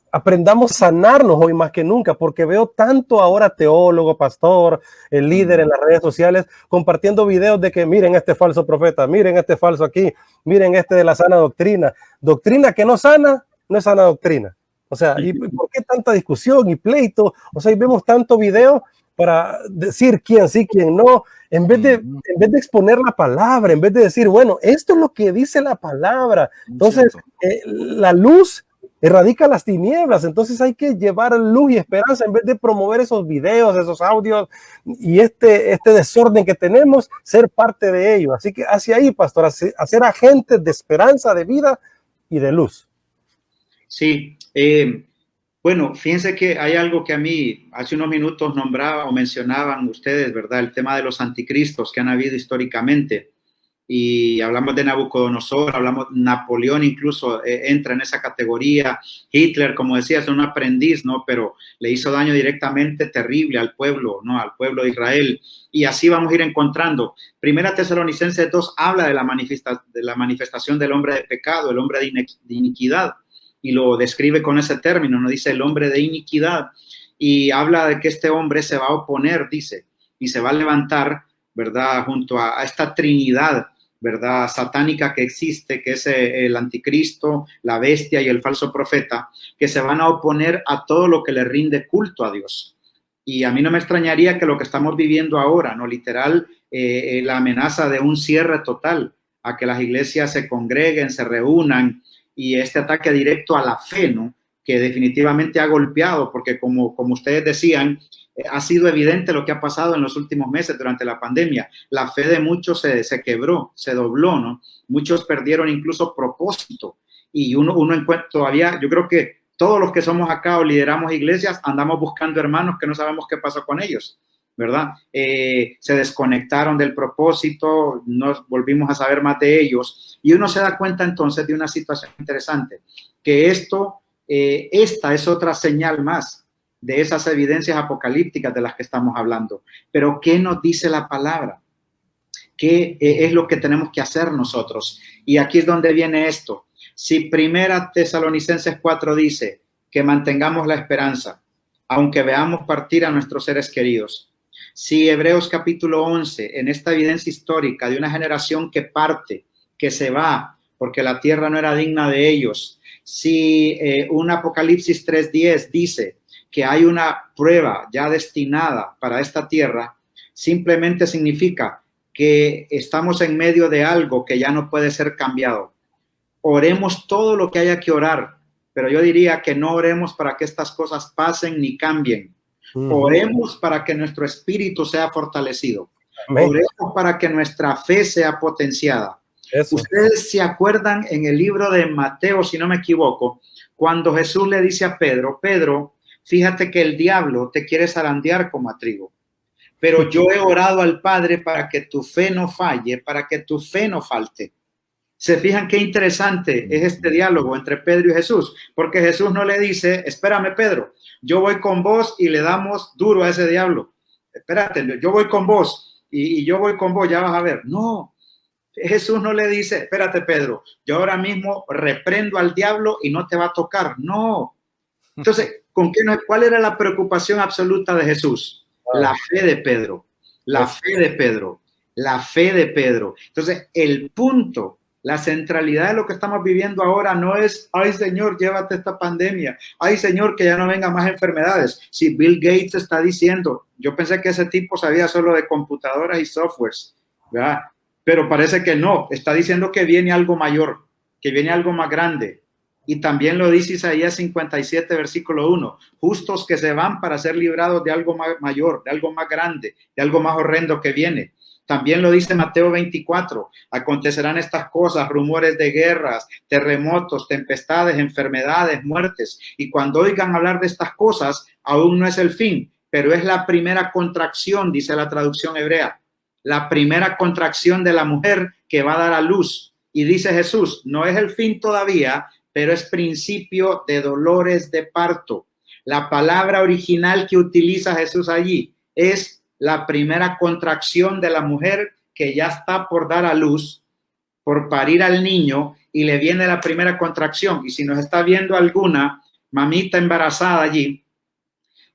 Speaker 3: aprendamos a sanarnos hoy más que nunca, porque veo tanto ahora teólogo, pastor, el líder en las redes sociales, compartiendo videos de que miren este falso profeta, miren este falso aquí, miren este de la sana doctrina. Doctrina que no sana, no es sana doctrina. O sea, ¿y por qué tanta discusión y pleito? O sea, y vemos tanto video para decir quién sí, quién no, en vez de exponer la palabra, en vez de decir, bueno, esto es lo que dice la palabra. Entonces, la luz erradica las tinieblas, entonces hay que llevar luz y esperanza en vez de promover esos videos, esos audios y este desorden que tenemos, ser parte de ello. Así que hacia ahí, pastor, hacer agentes de esperanza, de vida y de luz.
Speaker 2: Sí, bueno, fíjense que hay algo que a mí hace unos minutos nombraba o mencionaban ustedes, ¿verdad? El tema de los anticristos que han habido históricamente. Y hablamos de Nabucodonosor, hablamos de Napoleón, incluso entra en esa categoría. Hitler, como decía, es un aprendiz, ¿no? Pero le hizo daño directamente terrible al pueblo, ¿no? Al pueblo de Israel. Y así vamos a ir encontrando. Primera Tesalonicenses 2 habla de la manifestación del hombre de pecado, el hombre de iniquidad. Y lo describe con ese término, ¿no? Dice el hombre de iniquidad. Y habla de que este hombre se va a oponer, dice, y se va a levantar, ¿verdad? Junto a esta trinidad, ¿verdad? Satánica que existe, que es el anticristo, la bestia y el falso profeta, que se van a oponer a todo lo que le rinde culto a Dios. Y a mí no me extrañaría que lo que estamos viviendo ahora, ¿no? Literal, la amenaza de un cierre total, a que las iglesias se congreguen, se reúnan, y este ataque directo a la fe, ¿no? Que definitivamente ha golpeado, porque como ustedes decían, ha sido evidente lo que ha pasado en los últimos meses durante la pandemia. La fe de muchos se quebró, se dobló, ¿no? Muchos perdieron incluso propósito. Y uno encuentra todavía, yo creo que todos los que somos acá o lideramos iglesias, andamos buscando hermanos que no sabemos qué pasó con ellos, ¿verdad? Se desconectaron del propósito, no volvimos a saber más de ellos. Y uno se da cuenta entonces de una situación interesante, que esta es otra señal más de esas evidencias apocalípticas de las que estamos hablando. Pero ¿qué nos dice la palabra? ¿Qué es lo que tenemos que hacer nosotros? Y aquí es donde viene esto. Si Primera Tesalonicenses 4 dice que mantengamos la esperanza, aunque veamos partir a nuestros seres queridos. Si Hebreos capítulo 11, en esta evidencia histórica de una generación que parte, que se va, porque la tierra no era digna de ellos. Si un Apocalipsis 3:10 dice que hay una prueba ya destinada para esta tierra, simplemente significa que estamos en medio de algo que ya no puede ser cambiado. Oremos todo lo que haya que orar, pero yo diría que no oremos para que estas cosas pasen ni cambien. Oremos para que nuestro espíritu sea fortalecido. Amén. Oremos para que nuestra fe sea potenciada. Eso. Ustedes se acuerdan en el libro de Mateo, si no me equivoco, cuando Jesús le dice a Pedro, Pedro, fíjate que el diablo te quiere zarandear como a trigo, pero yo he orado al Padre para que tu fe no falle, para que tu fe no falte. ¿Se fijan qué interesante es este diálogo entre Pedro y Jesús? Porque Jesús no le dice, espérame Pedro, yo voy con vos y le damos duro a ese diablo. Espérate, yo voy con vos y yo voy con vos, ya vas a ver. No, Jesús no le dice, espérate Pedro, yo ahora mismo reprendo al diablo y no te va a tocar. No. Entonces, ¿cuál era la preocupación absoluta de Jesús? La fe de Pedro, la fe de Pedro, la fe de Pedro. Entonces, el punto, la centralidad de lo que estamos viviendo ahora no es, ay Señor, llévate esta pandemia, ay Señor, que ya no vengan más enfermedades. Si Bill Gates está diciendo, yo pensé que ese tipo sabía solo de computadoras y softwares, ¿verdad? Pero parece que no, está diciendo que viene algo mayor, que viene algo más grande. Y también lo dice Isaías 57, versículo 1, justos que se van para ser librados de algo más mayor, de algo más grande, de algo más horrendo que viene. También lo dice Mateo 24, acontecerán estas cosas, rumores de guerras, terremotos, tempestades, enfermedades, muertes. Y cuando oigan hablar de estas cosas, aún no es el fin, pero es la primera contracción, dice la traducción hebrea, la primera contracción de la mujer que va a dar a luz. Y dice Jesús, no es el fin todavía, pero es principio de dolores de parto. La palabra original que utiliza Jesús allí es la primera contracción de la mujer que ya está por dar a luz, por parir al niño, y le viene la primera contracción. Y si nos está viendo alguna mamita embarazada allí,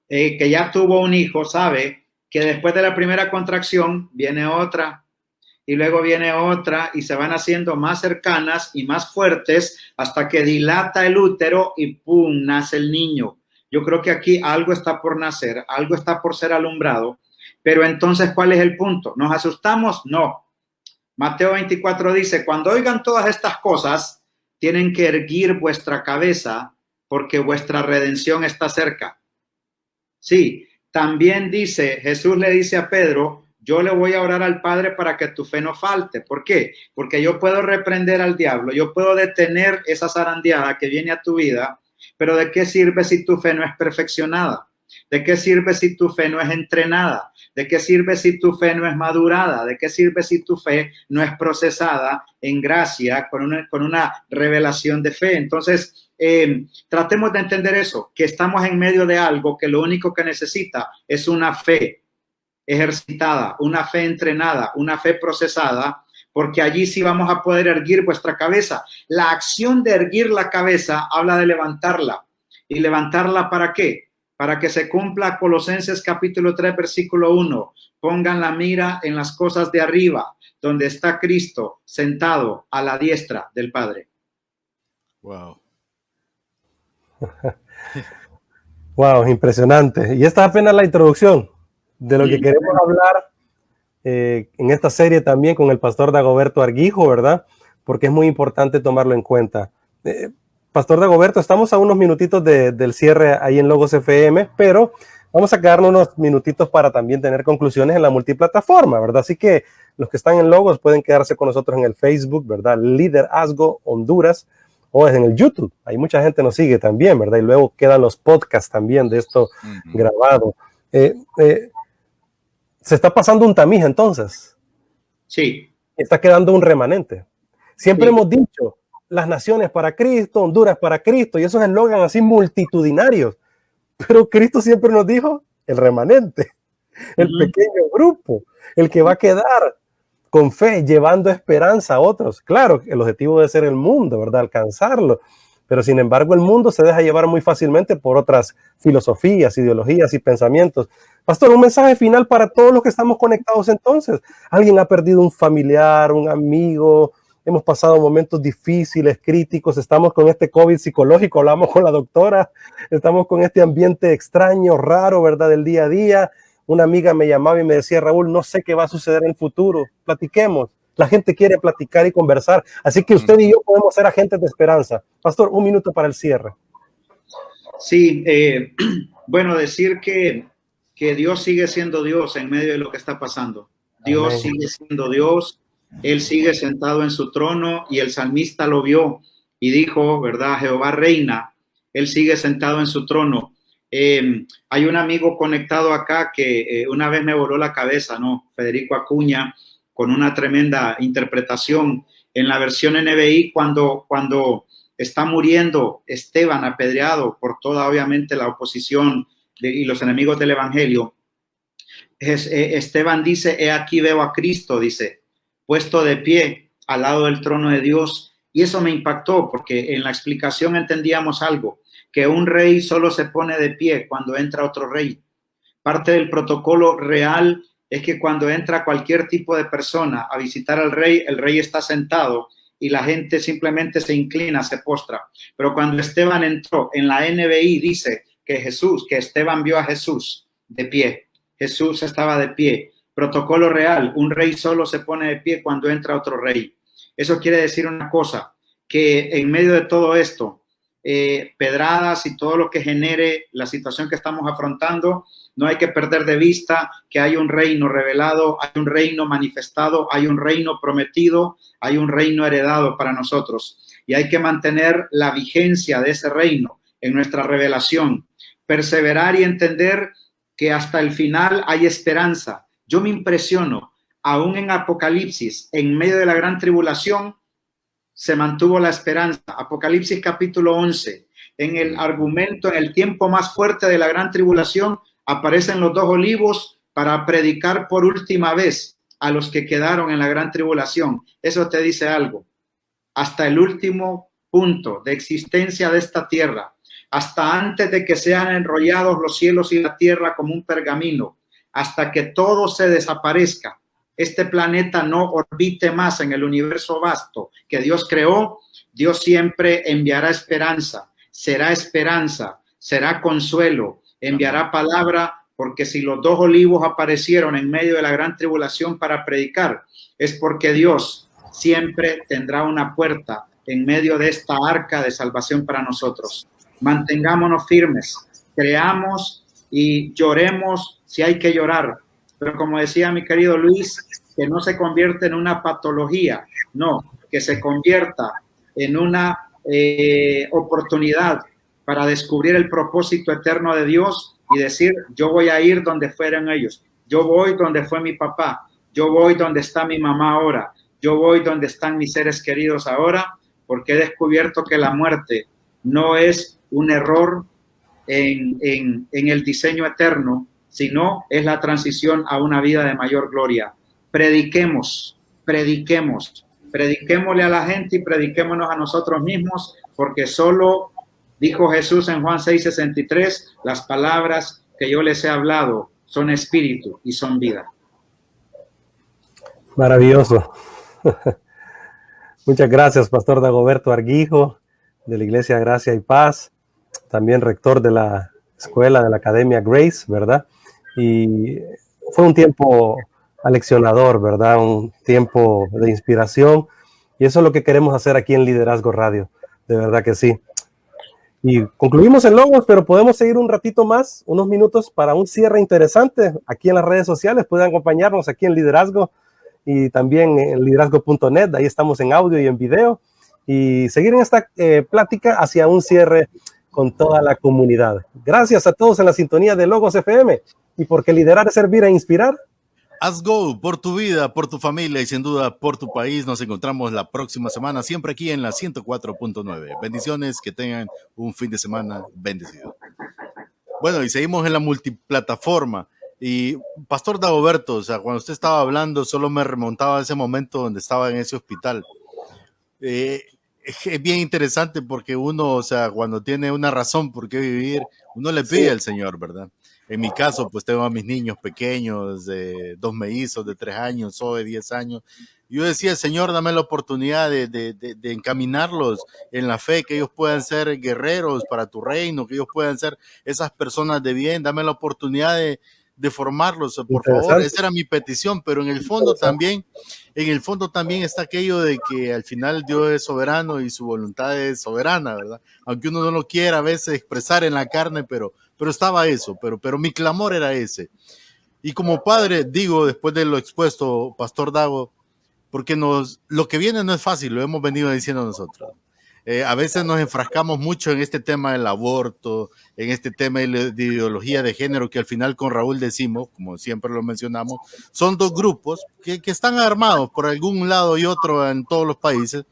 Speaker 2: que ya tuvo un hijo, sabe que después de la primera contracción viene otra, y luego viene otra, y se van haciendo más cercanas y más fuertes hasta que dilata el útero y ¡pum!, nace el niño. Yo creo que aquí algo está por nacer, algo está por ser alumbrado, pero entonces, ¿cuál es el punto? ¿Nos asustamos? No. Mateo 24 dice, cuando oigan todas estas cosas, tienen que erguir vuestra cabeza porque vuestra redención está cerca. Sí, también dice, Jesús le dice a Pedro, yo le voy a orar al Padre para que tu fe no falte. ¿Por qué? Porque yo puedo reprender al diablo, yo puedo detener esa zarandeada que viene a tu vida, pero ¿de qué sirve si tu fe no es perfeccionada? ¿De qué sirve si tu fe no es entrenada? ¿De qué sirve si tu fe no es madurada? ¿De qué sirve si tu fe no es procesada en gracia con una revelación de fe? Entonces, tratemos de entender eso, que estamos en medio de algo que lo único que necesita es una fe ejercitada, una fe entrenada, una fe procesada, porque allí sí vamos a poder erguir vuestra cabeza. La acción de erguir la cabeza habla de levantarla. ¿Y levantarla para qué? Para que se cumpla Colosenses capítulo 3, versículo 1. Pongan la mira en las cosas de arriba, donde está Cristo sentado a la diestra del Padre.
Speaker 1: Wow.
Speaker 3: Wow, impresionante. Y esta es apenas la introducción de lo que queremos hablar en esta serie también con el pastor Dagoberto Arguijo, ¿verdad? Porque es muy importante tomarlo en cuenta. Pastor Dagoberto, estamos a unos minutitos del cierre ahí en Logos FM, pero vamos a quedarnos unos minutitos para también tener conclusiones en la multiplataforma, ¿verdad? Así que los que están en Logos pueden quedarse con nosotros en el Facebook, ¿verdad? Liderazgo Honduras, o en el YouTube. Ahí mucha gente nos sigue también, ¿verdad? Y luego quedan los podcasts también de esto grabado. Se está pasando un tamiz entonces.
Speaker 2: Sí.
Speaker 3: Está quedando un remanente. Siempre hemos dicho, las naciones para Cristo, Honduras para Cristo, y esos eslogan así multitudinarios. Pero Cristo siempre nos dijo, el remanente, el pequeño grupo, el que va a quedar con fe, llevando esperanza a otros. Claro, el objetivo debe ser el mundo, ¿verdad? Alcanzarlo. Pero sin embargo, el mundo se deja llevar muy fácilmente por otras filosofías, ideologías y pensamientos. Pastor, un mensaje final para todos los que estamos conectados entonces. Alguien ha perdido un familiar, un amigo, hemos pasado momentos difíciles, críticos, estamos con este COVID psicológico, hablamos con la doctora, estamos con este ambiente extraño, raro, ¿verdad? Del día a día. Una amiga me llamaba y me decía, Raúl, no sé qué va a suceder en el futuro, platiquemos. La gente quiere platicar y conversar, así que usted y yo podemos ser agentes de esperanza. Pastor, un minuto para el cierre.
Speaker 2: Sí, bueno, decir que Dios sigue siendo Dios en medio de lo que está pasando. Dios Amén. Sigue siendo Dios, Él sigue sentado en su trono y el salmista lo vio y dijo, ¿verdad? Jehová reina, Él sigue sentado en su trono. Hay un amigo conectado acá que una vez me voló la cabeza, ¿no? Federico Acuña, con una tremenda interpretación en la versión NBI cuando está muriendo Esteban apedreado por toda obviamente la oposición y los enemigos del evangelio. Esteban dice, he aquí veo a Cristo, dice, puesto de pie al lado del trono de Dios. Y eso me impactó porque en la explicación entendíamos algo, que un rey solo se pone de pie cuando entra otro rey. Parte del protocolo real es que cuando entra cualquier tipo de persona a visitar al rey, el rey está sentado y la gente simplemente se inclina, se postra. Pero cuando Esteban entró, en la NBI dice que Esteban vio a Jesús de pie. Jesús estaba de pie. Protocolo real, un rey solo se pone de pie cuando entra otro rey. Eso quiere decir una cosa, que en medio de todo esto, pedradas y todo lo que genere la situación que estamos afrontando, no hay que perder de vista que hay un reino revelado, hay un reino manifestado, hay un reino prometido, hay un reino heredado para nosotros. Y hay que mantener la vigencia de ese reino en nuestra revelación, perseverar y entender que hasta el final hay esperanza. Yo me impresiono, aún en Apocalipsis, en medio de la gran tribulación, se mantuvo la esperanza. Apocalipsis capítulo 11, en el argumento, en el tiempo más fuerte de la gran tribulación, aparecen los dos olivos para predicar por última vez a los que quedaron en la gran tribulación. Eso te dice algo. Hasta el último punto de existencia de esta tierra, hasta antes de que sean enrollados los cielos y la tierra como un pergamino, hasta que todo se desaparezca, este planeta no orbite más en el universo vasto que Dios creó, Dios siempre enviará esperanza, será consuelo, enviará palabra, porque si los dos olivos aparecieron en medio de la gran tribulación para predicar, es porque Dios siempre tendrá una puerta en medio de esta arca de salvación para nosotros. Mantengámonos firmes, creamos y lloremos si hay que llorar, pero como decía mi querido Luis, que no se convierta en una patología, no, que se convierta en una oportunidad para descubrir el propósito eterno de Dios y decir, yo voy a ir donde fueran ellos, yo voy donde fue mi papá, yo voy donde está mi mamá ahora, yo voy donde están mis seres queridos ahora, porque he descubierto que la muerte no es un error en el diseño eterno, sino es la transición a una vida de mayor gloria. Prediquémosle a la gente y prediquémonos a nosotros mismos, porque solo dijo Jesús en Juan 6:63, las palabras que yo les he hablado son espíritu y son vida.
Speaker 3: Maravilloso. Muchas gracias, Pastor Dagoberto Arguijo, de la Iglesia Gracia y Paz, también rector de la escuela de la Academia Grace, ¿verdad? Y fue un tiempo aleccionador, ¿verdad? Un tiempo de inspiración, y eso es lo que queremos hacer aquí en Liderazgo Radio, de verdad que sí. Y concluimos en Logos, pero podemos seguir un ratito más, unos minutos para un cierre interesante aquí en las redes sociales. Pueden acompañarnos aquí en Liderazgo y también en liderazgo.net, ahí estamos en audio y en video, y seguir en esta plática hacia un cierre con toda la comunidad. Gracias a todos en la sintonía de Logos FM, y porque liderar es servir e inspirar.
Speaker 1: Haz go por tu vida, por tu familia y sin duda por tu país. Nos encontramos la próxima semana, siempre aquí en la 104.9. Bendiciones, que tengan un fin de semana bendecido. Bueno, y seguimos en la multiplataforma. Y Pastor Dagoberto, o sea, cuando usted estaba hablando, solo me remontaba a ese momento donde estaba en ese hospital. Es bien interesante porque uno, o sea, cuando tiene una razón por qué vivir, uno le pide al Señor, ¿verdad? En mi caso, pues tengo a mis niños pequeños, de 2 mellizos, de 3 años, o de 10 años. Yo decía, Señor, dame la oportunidad de encaminarlos en la fe, que ellos puedan ser guerreros para tu reino, que ellos puedan ser esas personas de bien. Dame la oportunidad de formarlos, por favor. Esa era mi petición, pero en el fondo también está aquello de que al final Dios es soberano y su voluntad es soberana, ¿verdad? Aunque uno no lo quiera a veces expresar en la carne, pero estaba eso, pero mi clamor era ese. Y como padre, digo, después de lo expuesto, Pastor Dago, porque lo que viene no es fácil, lo hemos venido diciendo nosotros. A veces nos enfrascamos mucho en este tema del aborto, en este tema de ideología de género, que al final con Raúl decimos, como siempre lo mencionamos, son dos grupos que están armados por algún lado y otro en todos los países,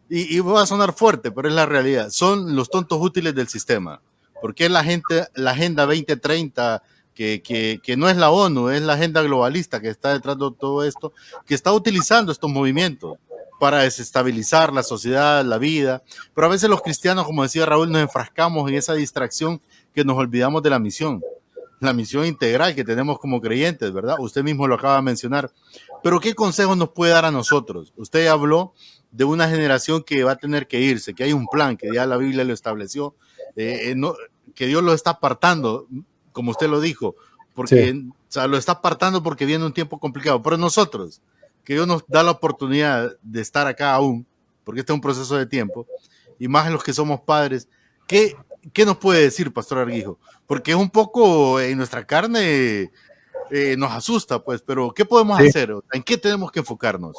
Speaker 1: y va a sonar fuerte, pero es la realidad. Son los tontos útiles del sistema, porque es la Agenda 2030, que no es la ONU, es la agenda globalista que está detrás de todo esto, que está utilizando estos movimientos para desestabilizar la sociedad, la vida. Pero a veces los cristianos, como decía Raúl, nos enfrascamos en esa distracción que nos olvidamos de la misión integral que tenemos como creyentes, ¿verdad? Usted mismo lo acaba de mencionar. Pero ¿qué consejos nos puede dar a nosotros? Usted habló de una generación que va a tener que irse, que hay un plan, que ya la Biblia lo estableció, que Dios lo está apartando, como usted lo dijo, porque sí. O sea, lo está apartando porque viene un tiempo complicado. Pero nosotros, que Dios nos da la oportunidad de estar acá aún, porque este es un proceso de tiempo, y más los que somos padres, ¿qué nos puede decir, Pastor Arguijo? Porque es un poco en nuestra carne, nos asusta, pues, pero ¿qué podemos hacer? ¿En qué tenemos que enfocarnos?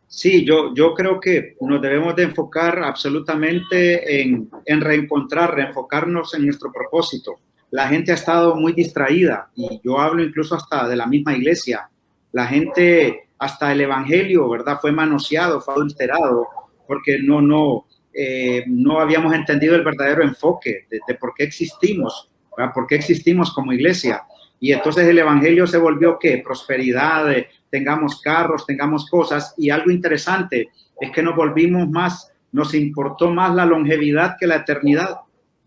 Speaker 2: Sí, yo creo que nos debemos de enfocar absolutamente en reenfocarnos en nuestro propósito. La gente ha estado muy distraída, y yo hablo incluso hasta de la misma iglesia. La gente, hasta el evangelio, ¿verdad? Fue manoseado, fue adulterado, porque no habíamos entendido el verdadero enfoque de por qué existimos, ¿verdad? Por qué existimos como iglesia. Y entonces el evangelio se volvió ¿qué? Prosperidad, tengamos carros, tengamos cosas. Y algo interesante es que nos importó más la longevidad que la eternidad.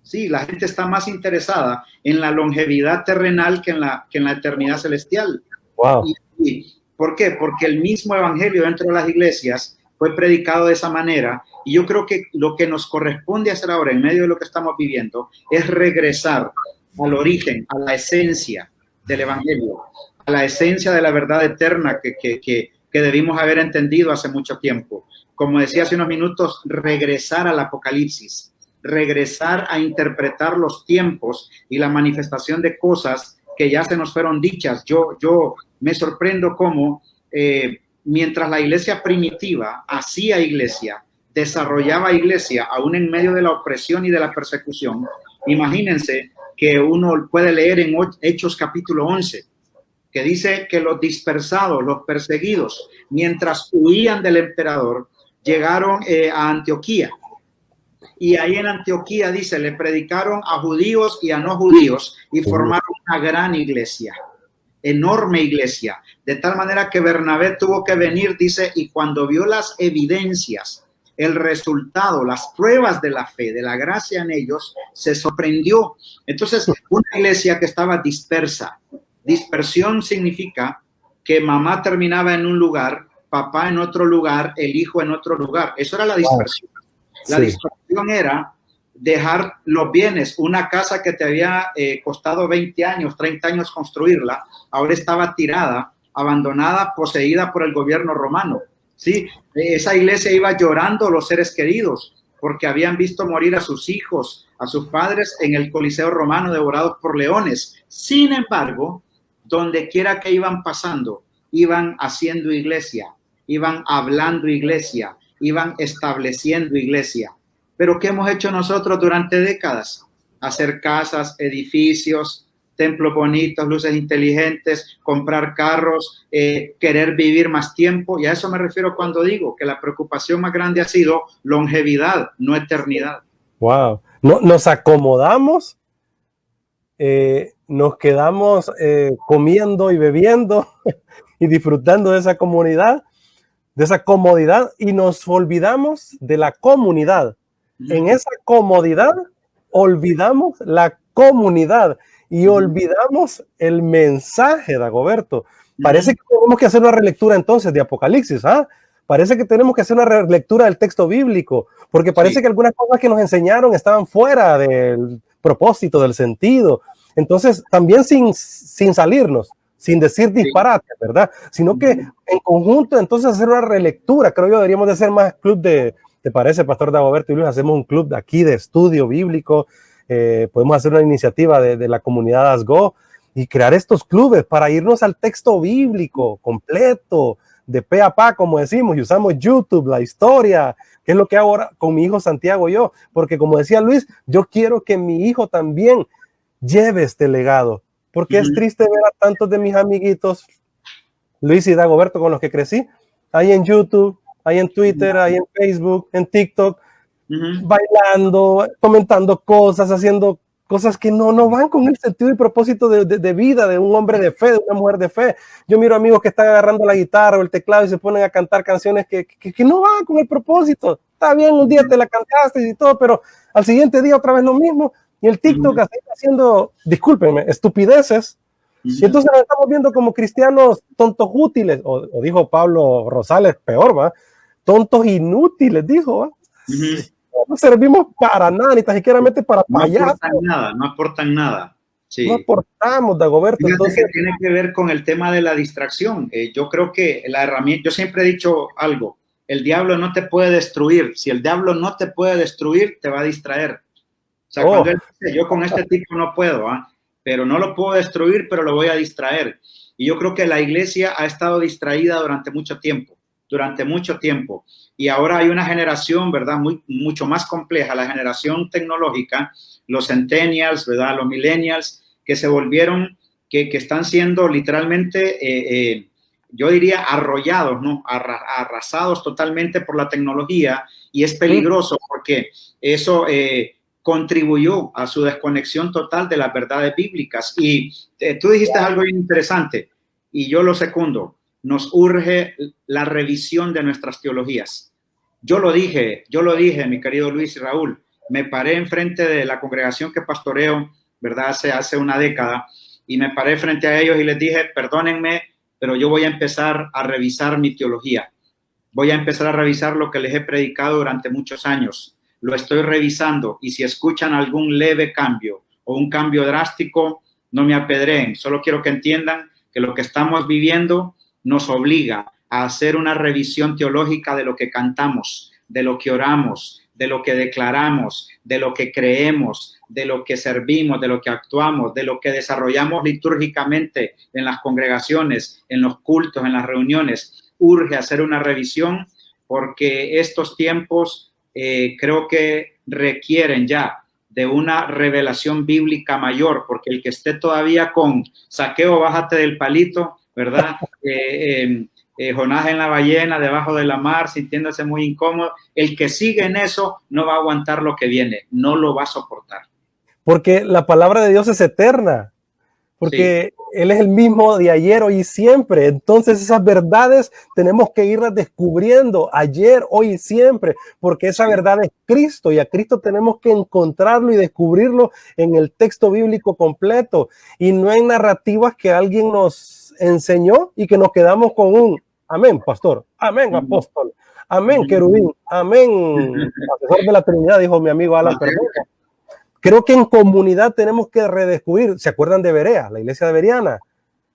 Speaker 2: Sí, la gente está más interesada en la longevidad terrenal que en la eternidad celestial.
Speaker 3: Wow.
Speaker 2: ¿Y por qué? Porque el mismo evangelio dentro de las iglesias fue predicado de esa manera. Y yo creo que lo que nos corresponde hacer ahora en medio de lo que estamos viviendo es regresar al origen, a la esencia del evangelio, a la esencia de la verdad eterna que debimos haber entendido hace mucho tiempo. Como decía hace unos minutos, regresar al Apocalipsis, regresar a interpretar los tiempos y la manifestación de cosas que ya se nos fueron dichas. Yo me sorprendo cómo mientras la iglesia primitiva hacía iglesia, desarrollaba iglesia, aún en medio de la opresión y de la persecución, imagínense que uno puede leer en Hechos capítulo 11, que dice que los dispersados, los perseguidos, mientras huían del emperador, llegaron a Antioquía. Y ahí en Antioquía, dice, le predicaron a judíos y a no judíos y formaron una gran iglesia, enorme iglesia, de tal manera que Bernabé tuvo que venir, dice, y cuando vio las evidencias, el resultado, las pruebas de la fe, de la gracia en ellos, se sorprendió. Entonces, una iglesia que estaba dispersa. Dispersión significa que mamá terminaba en un lugar, papá en otro lugar, el hijo en otro lugar. Eso era la dispersión. La dispersión era dejar los bienes. Una casa que te había costado 20 años, 30 años construirla, ahora estaba tirada, abandonada, poseída por el gobierno romano. Sí, esa iglesia iba llorando los seres queridos porque habían visto morir a sus hijos, a sus padres en el Coliseo romano devorados por leones. Sin embargo, donde quiera que iban pasando, iban haciendo iglesia, iban hablando iglesia, iban estableciendo iglesia. Pero ¿qué hemos hecho nosotros durante décadas? Hacer casas, edificios, templos bonitos, luces inteligentes, comprar carros, querer vivir más tiempo. Y a eso me refiero cuando digo que la preocupación más grande ha sido longevidad, no eternidad.
Speaker 3: Wow. No, nos acomodamos, nos quedamos comiendo y bebiendo y disfrutando de esa comunidad, de esa comodidad, y nos olvidamos de la comunidad. En esa comodidad olvidamos la comunidad y olvidamos el mensaje, Dagoberto. Parece que tenemos que hacer una relectura entonces de Apocalipsis, ¿ah? Parece que tenemos que hacer una relectura del texto bíblico, porque parece que algunas cosas que nos enseñaron estaban fuera del propósito, del sentido. Entonces, también sin salirnos, sin decir disparate, ¿verdad? Sino que en conjunto, entonces, hacer una relectura. Creo yo deberíamos de hacer más club ¿te parece, Pastor Dagoberto y Luis? Hacemos un club de aquí de estudio bíblico. Podemos hacer una iniciativa de la comunidad ASGO y crear estos clubes para irnos al texto bíblico completo, de pe a pa, como decimos, y usamos YouTube, la historia, que es lo que hago ahora con mi hijo Santiago yo, porque como decía Luis, yo quiero que mi hijo también lleve este legado, porque es triste ver a tantos de mis amiguitos, Luis y Dagoberto, con los que crecí, ahí en YouTube, ahí en Twitter, ahí en Facebook, en TikTok, bailando, comentando cosas, haciendo cosas que no van con el sentido y propósito de vida de un hombre de fe, de una mujer de fe. Yo miro amigos que están agarrando la guitarra o el teclado y se ponen a cantar canciones que no van con el propósito. Está bien, un día te la cantaste y todo, pero al siguiente día otra vez lo mismo. Y el TikTok haciendo, discúlpenme, estupideces. Y entonces nos estamos viendo como cristianos tontos útiles, o dijo Pablo Rosales, peor, ¿va? Tontos inútiles, dijo, ¿va? No servimos para nada, ni tan siquiera para payasos.
Speaker 2: No aportan nada. Sí.
Speaker 3: No aportamos, Dagoberto.
Speaker 2: Entonces, que tiene que ver con el tema de la distracción. Yo creo que la herramienta, yo siempre he dicho algo, el diablo no te puede destruir. Si el diablo no te puede destruir, te va a distraer. O sea, cuando él dice, yo con este tipo no puedo, pero no lo puedo destruir, pero lo voy a distraer. Y yo creo que la iglesia ha estado distraída durante mucho tiempo. Y ahora hay una generación, ¿verdad? Mucho más compleja, la generación tecnológica, los centennials, ¿verdad? Los millennials, que se volvieron, que están siendo literalmente, yo diría, arrollados, ¿no? Arrasados totalmente por la tecnología, y es peligroso porque eso contribuyó a su desconexión total de las verdades bíblicas. Y tú dijiste algo bien interesante, y yo lo secundo. Nos urge la revisión de nuestras teologías. Yo lo dije, mi querido Luis y Raúl. Me paré enfrente de la congregación que pastoreo, ¿verdad? Hace una década, y me paré frente a ellos y les dije, perdónenme, pero yo voy a empezar a revisar mi teología. Voy a empezar a revisar lo que les he predicado durante muchos años. Lo estoy revisando, y si escuchan algún leve cambio o un cambio drástico, no me apedreen. Solo quiero que entiendan que lo que estamos viviendo nos obliga a hacer una revisión teológica de lo que cantamos, de lo que oramos, de lo que declaramos, de lo que creemos, de lo que servimos, de lo que actuamos, de lo que desarrollamos litúrgicamente en las congregaciones, en los cultos, en las reuniones. Urge hacer una revisión porque estos tiempos creo que requieren ya de una revelación bíblica mayor, porque el que esté todavía con Saqueo, bájate del palito, ¿verdad? Jonás en la ballena, debajo de la mar, sintiéndose muy incómodo, el que sigue en eso no va a aguantar lo que viene, no lo va a soportar.
Speaker 3: Porque la palabra de Dios es eterna, porque sí, Él es el mismo de ayer, hoy y siempre. Entonces esas verdades tenemos que irlas descubriendo ayer, hoy y siempre, porque esa verdad es Cristo, y a Cristo tenemos que encontrarlo y descubrirlo en el texto bíblico completo, y no en narrativas que alguien nos enseñó y que nos quedamos con un amén, pastor, amén, apóstol, amén, querubín, amén, asesor de la Trinidad, dijo mi amigo Alan Perdomo. Creo que en comunidad tenemos que redescubrir. ¿Se acuerdan de Berea, la iglesia de Bereana?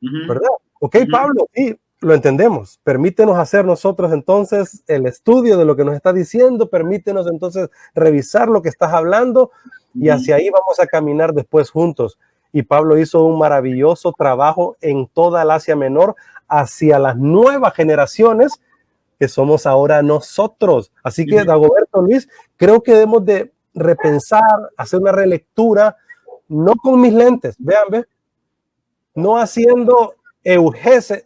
Speaker 3: ¿Verdad? Ok, Pablo, sí, lo entendemos. Permítenos hacer nosotros entonces el estudio de lo que nos está diciendo, permítenos entonces revisar lo que estás hablando, y hacia ahí vamos a caminar después juntos. Y Pablo hizo un maravilloso trabajo en toda el Asia Menor hacia las nuevas generaciones que somos ahora nosotros. Así que, Dagoberto, Luis, creo que debemos de repensar, hacer una relectura, no con mis lentes, vean, no haciendo eigesis,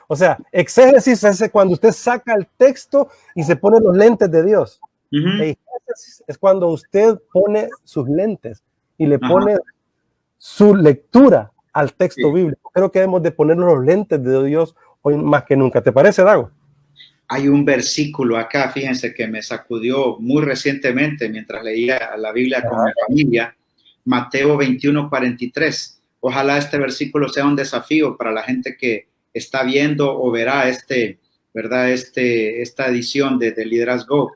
Speaker 3: o sea, exégesis es cuando usted saca el texto y se pone los lentes de Dios. Eigesis es cuando usted pone sus lentes y le pone su lectura al texto bíblico. Creo que debemos de poner los lentes de Dios hoy más que nunca. ¿Te parece, Dago?
Speaker 2: Hay un versículo acá, fíjense, que me sacudió muy recientemente mientras leía la Biblia con mi familia, Mateo 21:43. Ojalá este versículo sea un desafío para la gente que está viendo o verá esta edición de Liderazgo.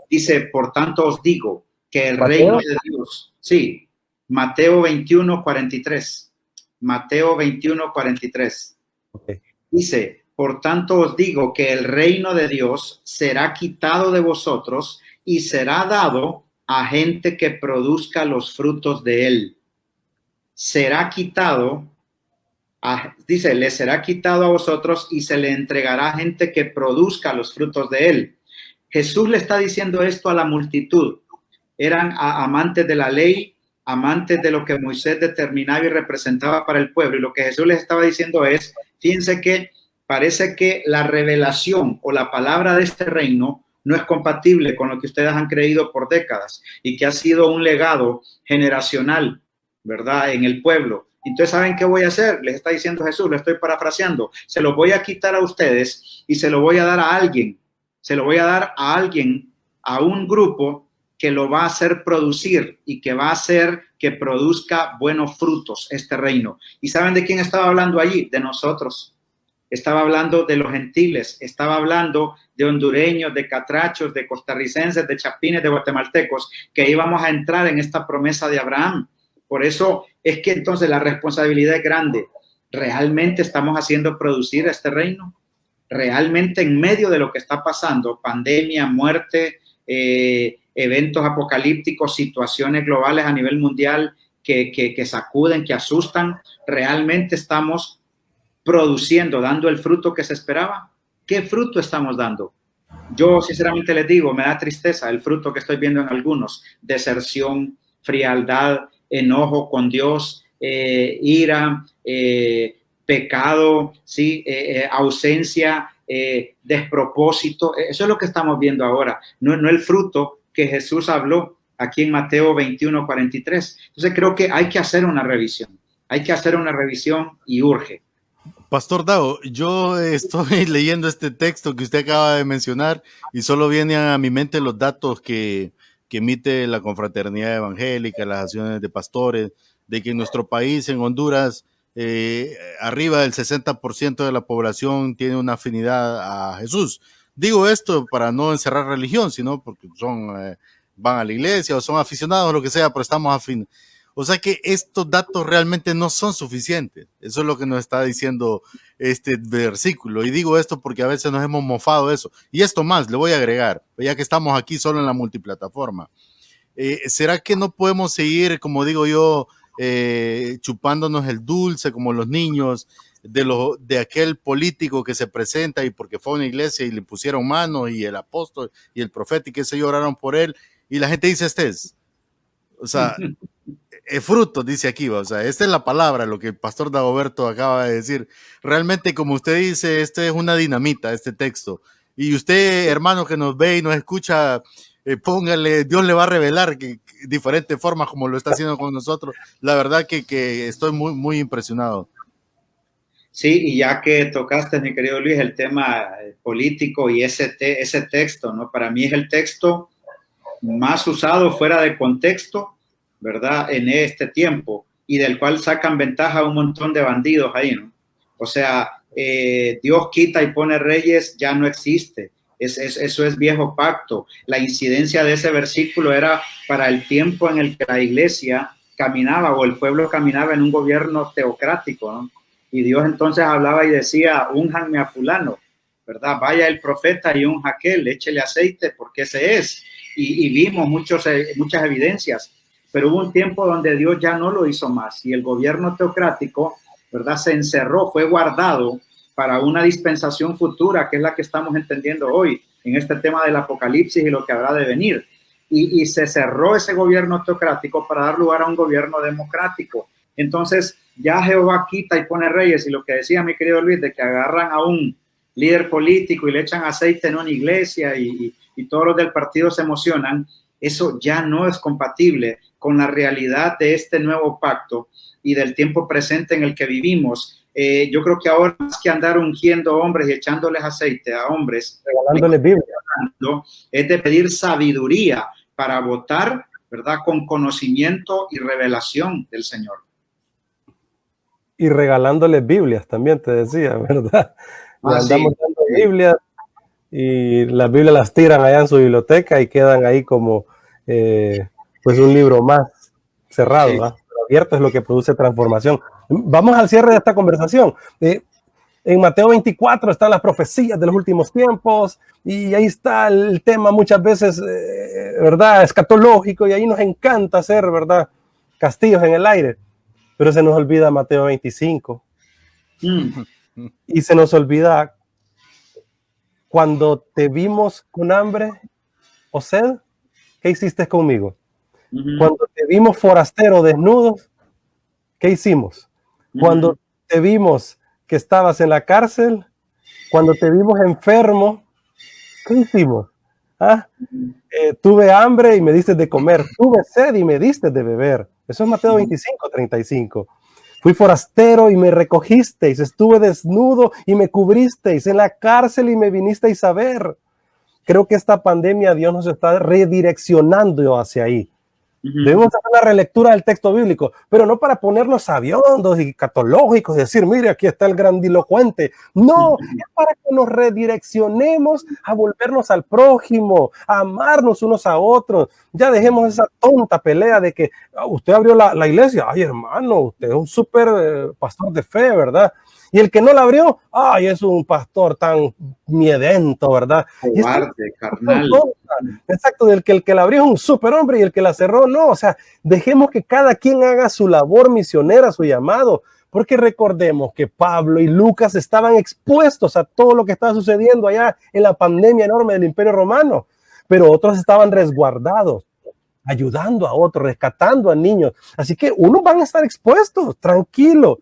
Speaker 2: Dice, por tanto os digo que el reino de Dios, sí, Mateo 21:43. Mateo 21:43. Dice, por tanto os digo que el reino de Dios será quitado de vosotros y será dado a gente que produzca los frutos de él. Será quitado, dice, le será quitado a vosotros y se le entregará a gente que produzca los frutos de él. Jesús le está diciendo esto a la multitud. Eran amantes de la ley, amantes de lo que Moisés determinaba y representaba para el pueblo. Y lo que Jesús les estaba diciendo es, fíjense que parece que la revelación o la palabra de este reino no es compatible con lo que ustedes han creído por décadas y que ha sido un legado generacional, ¿verdad?, en el pueblo. Entonces, ¿saben qué voy a hacer? Les está diciendo Jesús, lo estoy parafraseando. Se lo voy a quitar a ustedes y se lo voy a dar a alguien. Se lo voy a dar a alguien, a un grupo que lo va a hacer producir y que va a hacer que produzca buenos frutos este reino. ¿Y saben de quién estaba hablando allí? De nosotros. Estaba hablando de los gentiles, estaba hablando de hondureños, de catrachos, de costarricenses, de chapines, de guatemaltecos, que íbamos a entrar en esta promesa de Abraham. Por eso es que entonces la responsabilidad es grande. ¿Realmente estamos haciendo producir este reino? ¿Realmente en medio de lo que está pasando, pandemia, muerte, eventos apocalípticos, situaciones globales a nivel mundial que sacuden, que asustan, realmente estamos produciendo, dando el fruto que se esperaba? ¿Qué fruto estamos dando? Yo sinceramente les digo, me da tristeza el fruto que estoy viendo en algunos: deserción, frialdad, enojo con Dios, ira, pecado, ¿sí? Ausencia despropósito. Eso es lo que estamos viendo ahora, no el fruto que Jesús habló aquí en Mateo 21:43. Entonces creo que hay que hacer una revisión y urge.
Speaker 1: Pastor Dago, yo estoy leyendo este texto que usted acaba de mencionar y solo vienen a mi mente los datos que emite la Confraternidad Evangélica, las acciones de pastores, de que en nuestro país, en Honduras, arriba del 60% de la población tiene una afinidad a Jesús. Digo esto para no encerrar religión, sino porque van a la iglesia o son aficionados, lo que sea, pero estamos afines. O sea que estos datos realmente no son suficientes. Eso es lo que nos está diciendo este versículo. Y digo esto porque a veces nos hemos mofado de eso. Y esto más, le voy a agregar, ya que estamos aquí solo en la multiplataforma. ¿Será que no podemos seguir, como digo yo, chupándonos el dulce como los niños de aquel político que se presenta y porque fue a una iglesia y le pusieron manos y el apóstol y el profeta y que se oraron por él y la gente dice o sea, fruto, dice aquí, o sea, esta es la palabra, lo que el pastor Dagoberto acaba de decir. Realmente, como usted dice, este es una dinamita, este texto. Y usted, hermano, que nos ve y nos escucha, póngale, Dios le va a revelar diferentes formas como lo está haciendo con nosotros. La verdad que estoy muy, muy impresionado.
Speaker 2: Sí, y ya que tocaste, mi querido Luis, el tema político y ese texto, ¿no? Para mí es el texto más usado fuera de contexto, ¿verdad? En este tiempo, y del cual sacan ventaja un montón de bandidos ahí, ¿no? O sea, Dios quita y pone reyes, ya no existe. Eso es viejo pacto. La incidencia de ese versículo era para el tiempo en el que la iglesia caminaba o el pueblo caminaba en un gobierno teocrático, ¿no? Y Dios entonces hablaba y decía, únjanme a fulano, ¿verdad? Vaya el profeta y unja aquel, échele aceite porque ese es. Y vimos muchas evidencias, pero hubo un tiempo donde Dios ya no lo hizo más y el gobierno teocrático, ¿verdad? Se encerró, fue guardado para una dispensación futura, que es la que estamos entendiendo hoy en este tema del Apocalipsis y lo que habrá de venir. Y se cerró ese gobierno teocrático para dar lugar a un gobierno democrático. Entonces ya Jehová quita y pone reyes, y lo que decía mi querido Luis, de que agarran a un líder político y le echan aceite en una iglesia y todos los del partido se emocionan, eso ya no es compatible con la realidad de este nuevo pacto y del tiempo presente en el que vivimos. Yo creo que ahora, más que andar ungiendo hombres y echándoles aceite a hombres,
Speaker 3: regalándoles Biblia,
Speaker 2: es de pedir sabiduría para votar, ¿verdad? Con conocimiento y revelación del Señor.
Speaker 3: Y regalándoles Biblias también, te decía, ¿verdad? Le andamos dando Biblias y las Biblias las tiran allá en su biblioteca y quedan ahí como pues un libro más cerrado, sí. Pero abierto es lo que produce transformación. Vamos al cierre de esta conversación. En Mateo 24 están las profecías de los últimos tiempos y ahí está el tema muchas veces, ¿verdad? Escatológico, y ahí nos encanta hacer, ¿verdad? Castillos en el aire, pero se nos olvida Mateo 25 y se nos olvida cuando te vimos con hambre o sed, ¿qué hiciste conmigo? Cuando te vimos forastero, desnudo, ¿qué hicimos? Cuando te vimos que estabas en la cárcel, cuando te vimos enfermo, ¿qué hicimos? Tuve hambre y me diste de comer, tuve sed y me diste de beber. Eso es Mateo 25:35. Fui forastero y me recogisteis, estuve desnudo y me cubristeis, en la cárcel y me vinisteis a ver. Creo que esta pandemia Dios nos está redireccionando hacia ahí. Debemos hacer una relectura del texto bíblico, pero no para ponernos sabiondos y catológicos, decir, mire, aquí está el grandilocuente. No, es para que nos redireccionemos a volvernos al prójimo, a amarnos unos a otros. Ya dejemos esa tonta pelea de que usted abrió la iglesia. Ay, hermano, usted es un súper pastor de fe, ¿verdad? Y el que no la abrió, ay, es un pastor tan miedento, ¿verdad?
Speaker 2: Cobarde, carnal.
Speaker 3: Exacto, el que la abrió es un superhombre y el que la cerró no. O sea, dejemos que cada quien haga su labor misionera, su llamado, porque recordemos que Pablo y Lucas estaban expuestos a todo lo que estaba sucediendo allá en la pandemia enorme del Imperio Romano, pero otros estaban resguardados, ayudando a otros, rescatando a niños. Así que unos van a estar expuestos, tranquilo.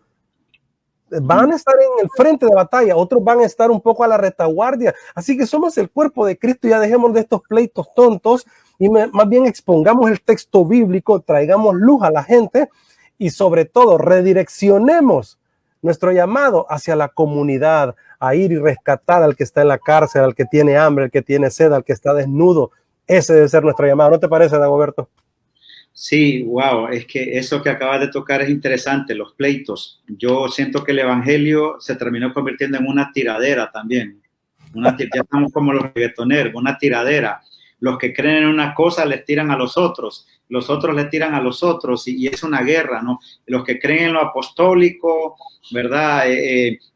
Speaker 3: van a estar en el frente de batalla, otros van a estar un poco a la retaguardia. Así que somos el cuerpo de Cristo. Ya dejemos de estos pleitos tontos y más bien expongamos el texto bíblico, traigamos luz a la gente y sobre todo redireccionemos nuestro llamado hacia la comunidad, a ir y rescatar al que está en la cárcel, al que tiene hambre, al que tiene sed, al que está desnudo. Ese debe ser nuestro llamado. ¿No te parece, Dagoberto?
Speaker 2: Sí, wow, es que eso que acabas de tocar es interesante, los pleitos. Yo siento que el evangelio se terminó convirtiendo en una tiradera también. Ya estamos como los reggaetoneros, una tiradera. Los que creen en una cosa les tiran a los otros les tiran a los otros y es una guerra, ¿no? Los que creen en lo apostólico, ¿verdad?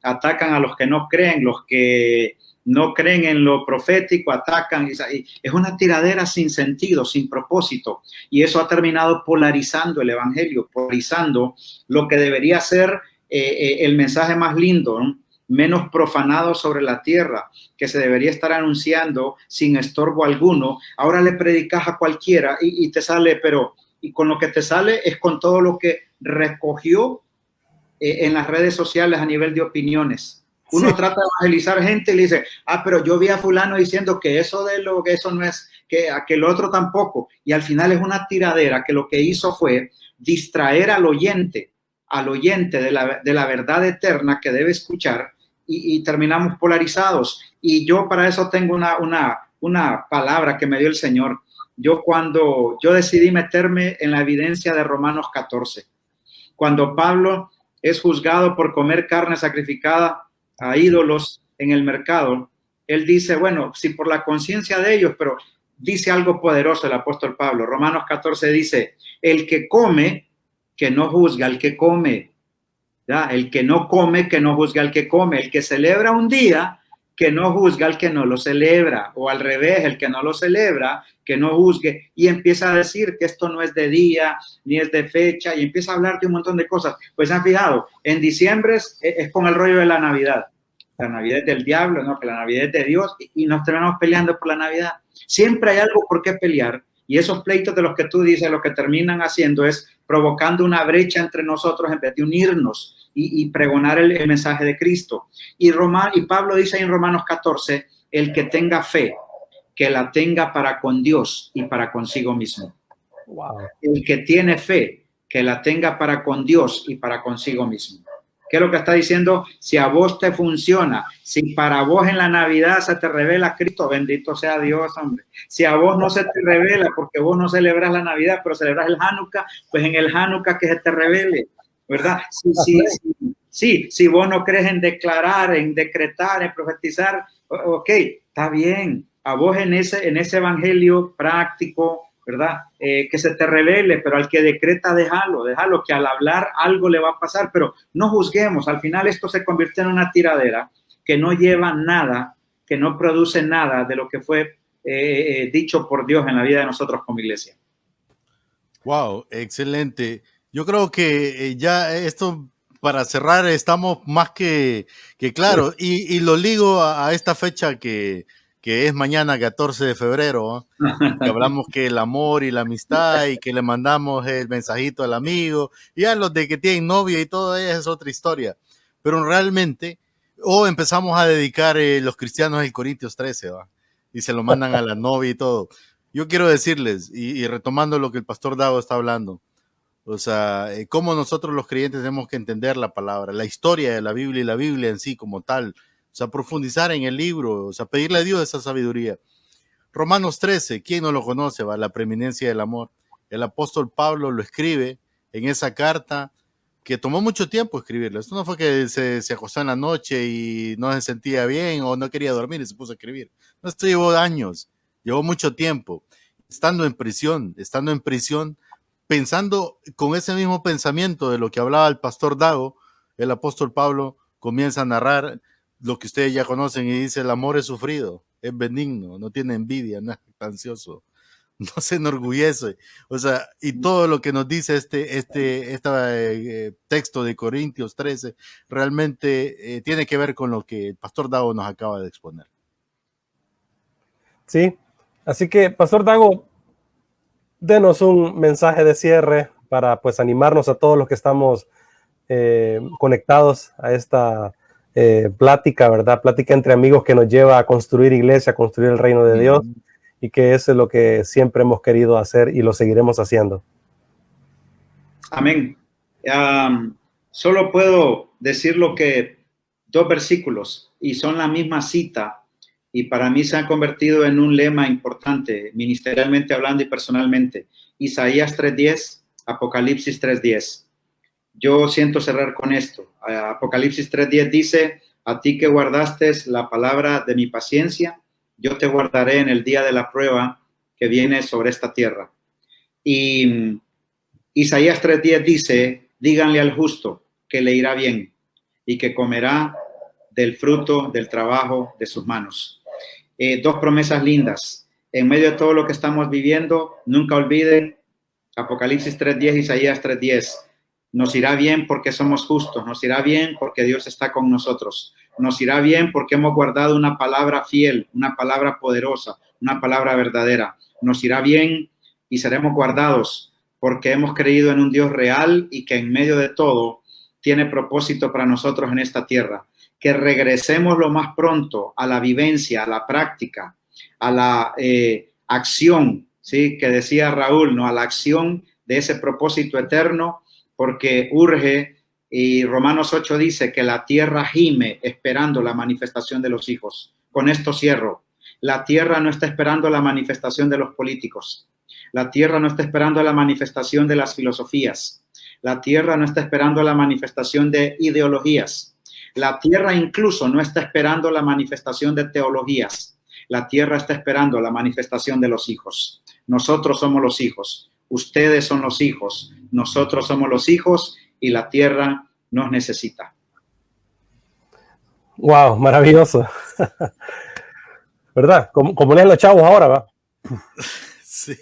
Speaker 2: Atacan a los que no creen, los que no creen en lo profético, atacan. Es una tiradera sin sentido, sin propósito. Y eso ha terminado polarizando el evangelio, polarizando lo que debería ser el mensaje más lindo, ¿no? Menos profanado sobre la tierra, que se debería estar anunciando sin estorbo alguno. Ahora le predicas a cualquiera y te sale, y con lo que te sale es con todo lo que recogió en las redes sociales a nivel de opiniones. Uno trata de evangelizar gente y le dice, pero yo vi a fulano diciendo que eso no es, que aquel otro tampoco. Y al final es una tiradera que lo que hizo fue distraer al oyente de la verdad eterna que debe escuchar y terminamos polarizados. Y yo para eso tengo una palabra que me dio el Señor. Cuando yo decidí meterme en la evidencia de Romanos 14, cuando Pablo es juzgado por comer carne sacrificada a ídolos en el mercado, él dice, bueno, si por la conciencia de ellos, pero dice algo poderoso el apóstol Pablo. Romanos 14 dice, el que come, que no juzga al que come, ¿ya? El que no come, que no juzga al que come, el que celebra un día, que no juzga al que no lo celebra, o al revés, el que no lo celebra, que no juzgue, y empieza a decir que esto no es de día, ni es de fecha, y empieza a hablar de un montón de cosas. Pues han fijado, en diciembre es con el rollo de la Navidad. La Navidad es del diablo, no, que la Navidad es de Dios, y nos terminamos peleando por la Navidad. Siempre hay algo por qué pelear, y esos pleitos de los que tú dices, lo que terminan haciendo es provocando una brecha entre nosotros en vez de unirnos y pregonar el mensaje de Cristo. Y Pablo dice en Romanos 14, el que tenga fe, que la tenga para con Dios y para consigo mismo.
Speaker 3: Wow.
Speaker 2: El que tiene fe, que la tenga para con Dios y para consigo mismo. ¿Qué es lo que está diciendo? Si a vos te funciona, si para vos en la Navidad se te revela Cristo, bendito sea Dios, hombre. Si a vos no se te revela porque vos no celebras la Navidad, pero celebras el Hanukkah, pues en el Hanukkah que se te revele, ¿verdad? Si vos no crees en declarar, en decretar, en profetizar, ok, está bien. A vos en ese evangelio práctico, ¿verdad? Que se te revele, pero al que decreta, déjalo, que al hablar algo le va a pasar, pero no juzguemos. Al final esto se convierte en una tiradera que no lleva nada, que no produce nada de lo que fue dicho por Dios en la vida de nosotros como iglesia.
Speaker 1: Wow, excelente. Yo creo que ya esto, para cerrar, estamos más que claro. Y lo ligo a esta fecha que es mañana, 14 de febrero, ¿eh? Que hablamos que el amor y la amistad y que le mandamos el mensajito al amigo. Y a los de que tienen novia y todo eso es otra historia. Pero realmente, empezamos a dedicar los cristianos el Corintios 13, ¿va? Y se lo mandan a la novia y todo. Yo quiero decirles, y retomando lo que el pastor Dago está hablando, o sea, cómo nosotros los creyentes tenemos que entender la palabra, la historia de la Biblia y la Biblia en sí como tal, o sea, profundizar en el libro, o sea, pedirle a Dios esa sabiduría. Romanos 13, ¿quién no lo conoce? Va, la preeminencia del amor. El apóstol Pablo lo escribe en esa carta que tomó mucho tiempo escribirlo. Esto no fue que se acostó en la noche y no se sentía bien o no quería dormir y se puso a escribir. No, esto llevó años, llevó mucho tiempo. Estando en prisión, pensando con ese mismo pensamiento de lo que hablaba el pastor Dago, el apóstol Pablo comienza a narrar lo que ustedes ya conocen y dice, el amor es sufrido, es benigno, no tiene envidia, no es ansioso, no se enorgullece. O sea, y todo lo que nos dice este texto de Corintios 13 realmente tiene que ver con lo que el pastor Dago nos acaba de exponer.
Speaker 3: Sí, así que, pastor Dago, denos un mensaje de cierre para pues animarnos a todos los que estamos conectados a esta plática, ¿verdad? Plática entre amigos que nos lleva a construir iglesia, a construir el reino de Dios, y que eso es lo que siempre hemos querido hacer y lo seguiremos haciendo.
Speaker 2: Amén. Solo puedo decir lo que 2 versículos y son la misma cita, y para mí se han convertido en un lema importante, ministerialmente hablando y personalmente. Isaías 3:10, Apocalipsis 3:10. Yo siento cerrar con esto. Apocalipsis 3:10 dice: a ti que guardaste la palabra de mi paciencia, yo te guardaré en el día de la prueba que viene sobre esta tierra. Y Isaías 3:10 dice: díganle al justo que le irá bien y que comerá del fruto del trabajo de sus manos. 2 promesas lindas. En medio de todo lo que estamos viviendo, nunca olviden Apocalipsis 3:10, Isaías 3:10. Nos irá bien porque somos justos, nos irá bien porque Dios está con nosotros, nos irá bien porque hemos guardado una palabra fiel, una palabra poderosa, una palabra verdadera. Nos irá bien y seremos guardados porque hemos creído en un Dios real y que en medio de todo tiene propósito para nosotros en esta tierra. Que regresemos lo más pronto a la vivencia, a la práctica, a la acción, ¿sí? Que decía Raúl, ¿no? A la acción de ese propósito eterno, porque urge, y Romanos 8 dice que la tierra gime esperando la manifestación de los hijos. Con esto cierro. La tierra no está esperando la manifestación de los políticos. La tierra no está esperando la manifestación de las filosofías. La tierra no está esperando la manifestación de ideologías. La tierra incluso no está esperando la manifestación de teologías. La tierra está esperando la manifestación de los hijos. Nosotros somos los hijos. Ustedes son los hijos. Nosotros somos los hijos y la tierra nos necesita.
Speaker 3: Wow, maravilloso. ¿Verdad? Como leen los chavos ahora, ¿va?
Speaker 1: Sí.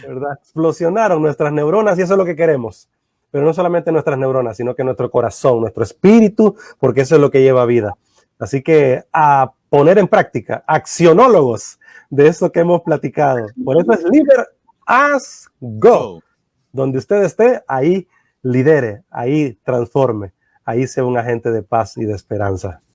Speaker 3: ¿Verdad? Explosionaron nuestras neuronas y eso es lo que queremos. Pero no solamente nuestras neuronas, sino que nuestro corazón, nuestro espíritu, porque eso es lo que lleva vida. Así que a poner en práctica, accionólogos de esto que hemos platicado. Por eso es Leader as Go. Donde usted esté, ahí lidere, ahí transforme, ahí sea un agente de paz y de esperanza.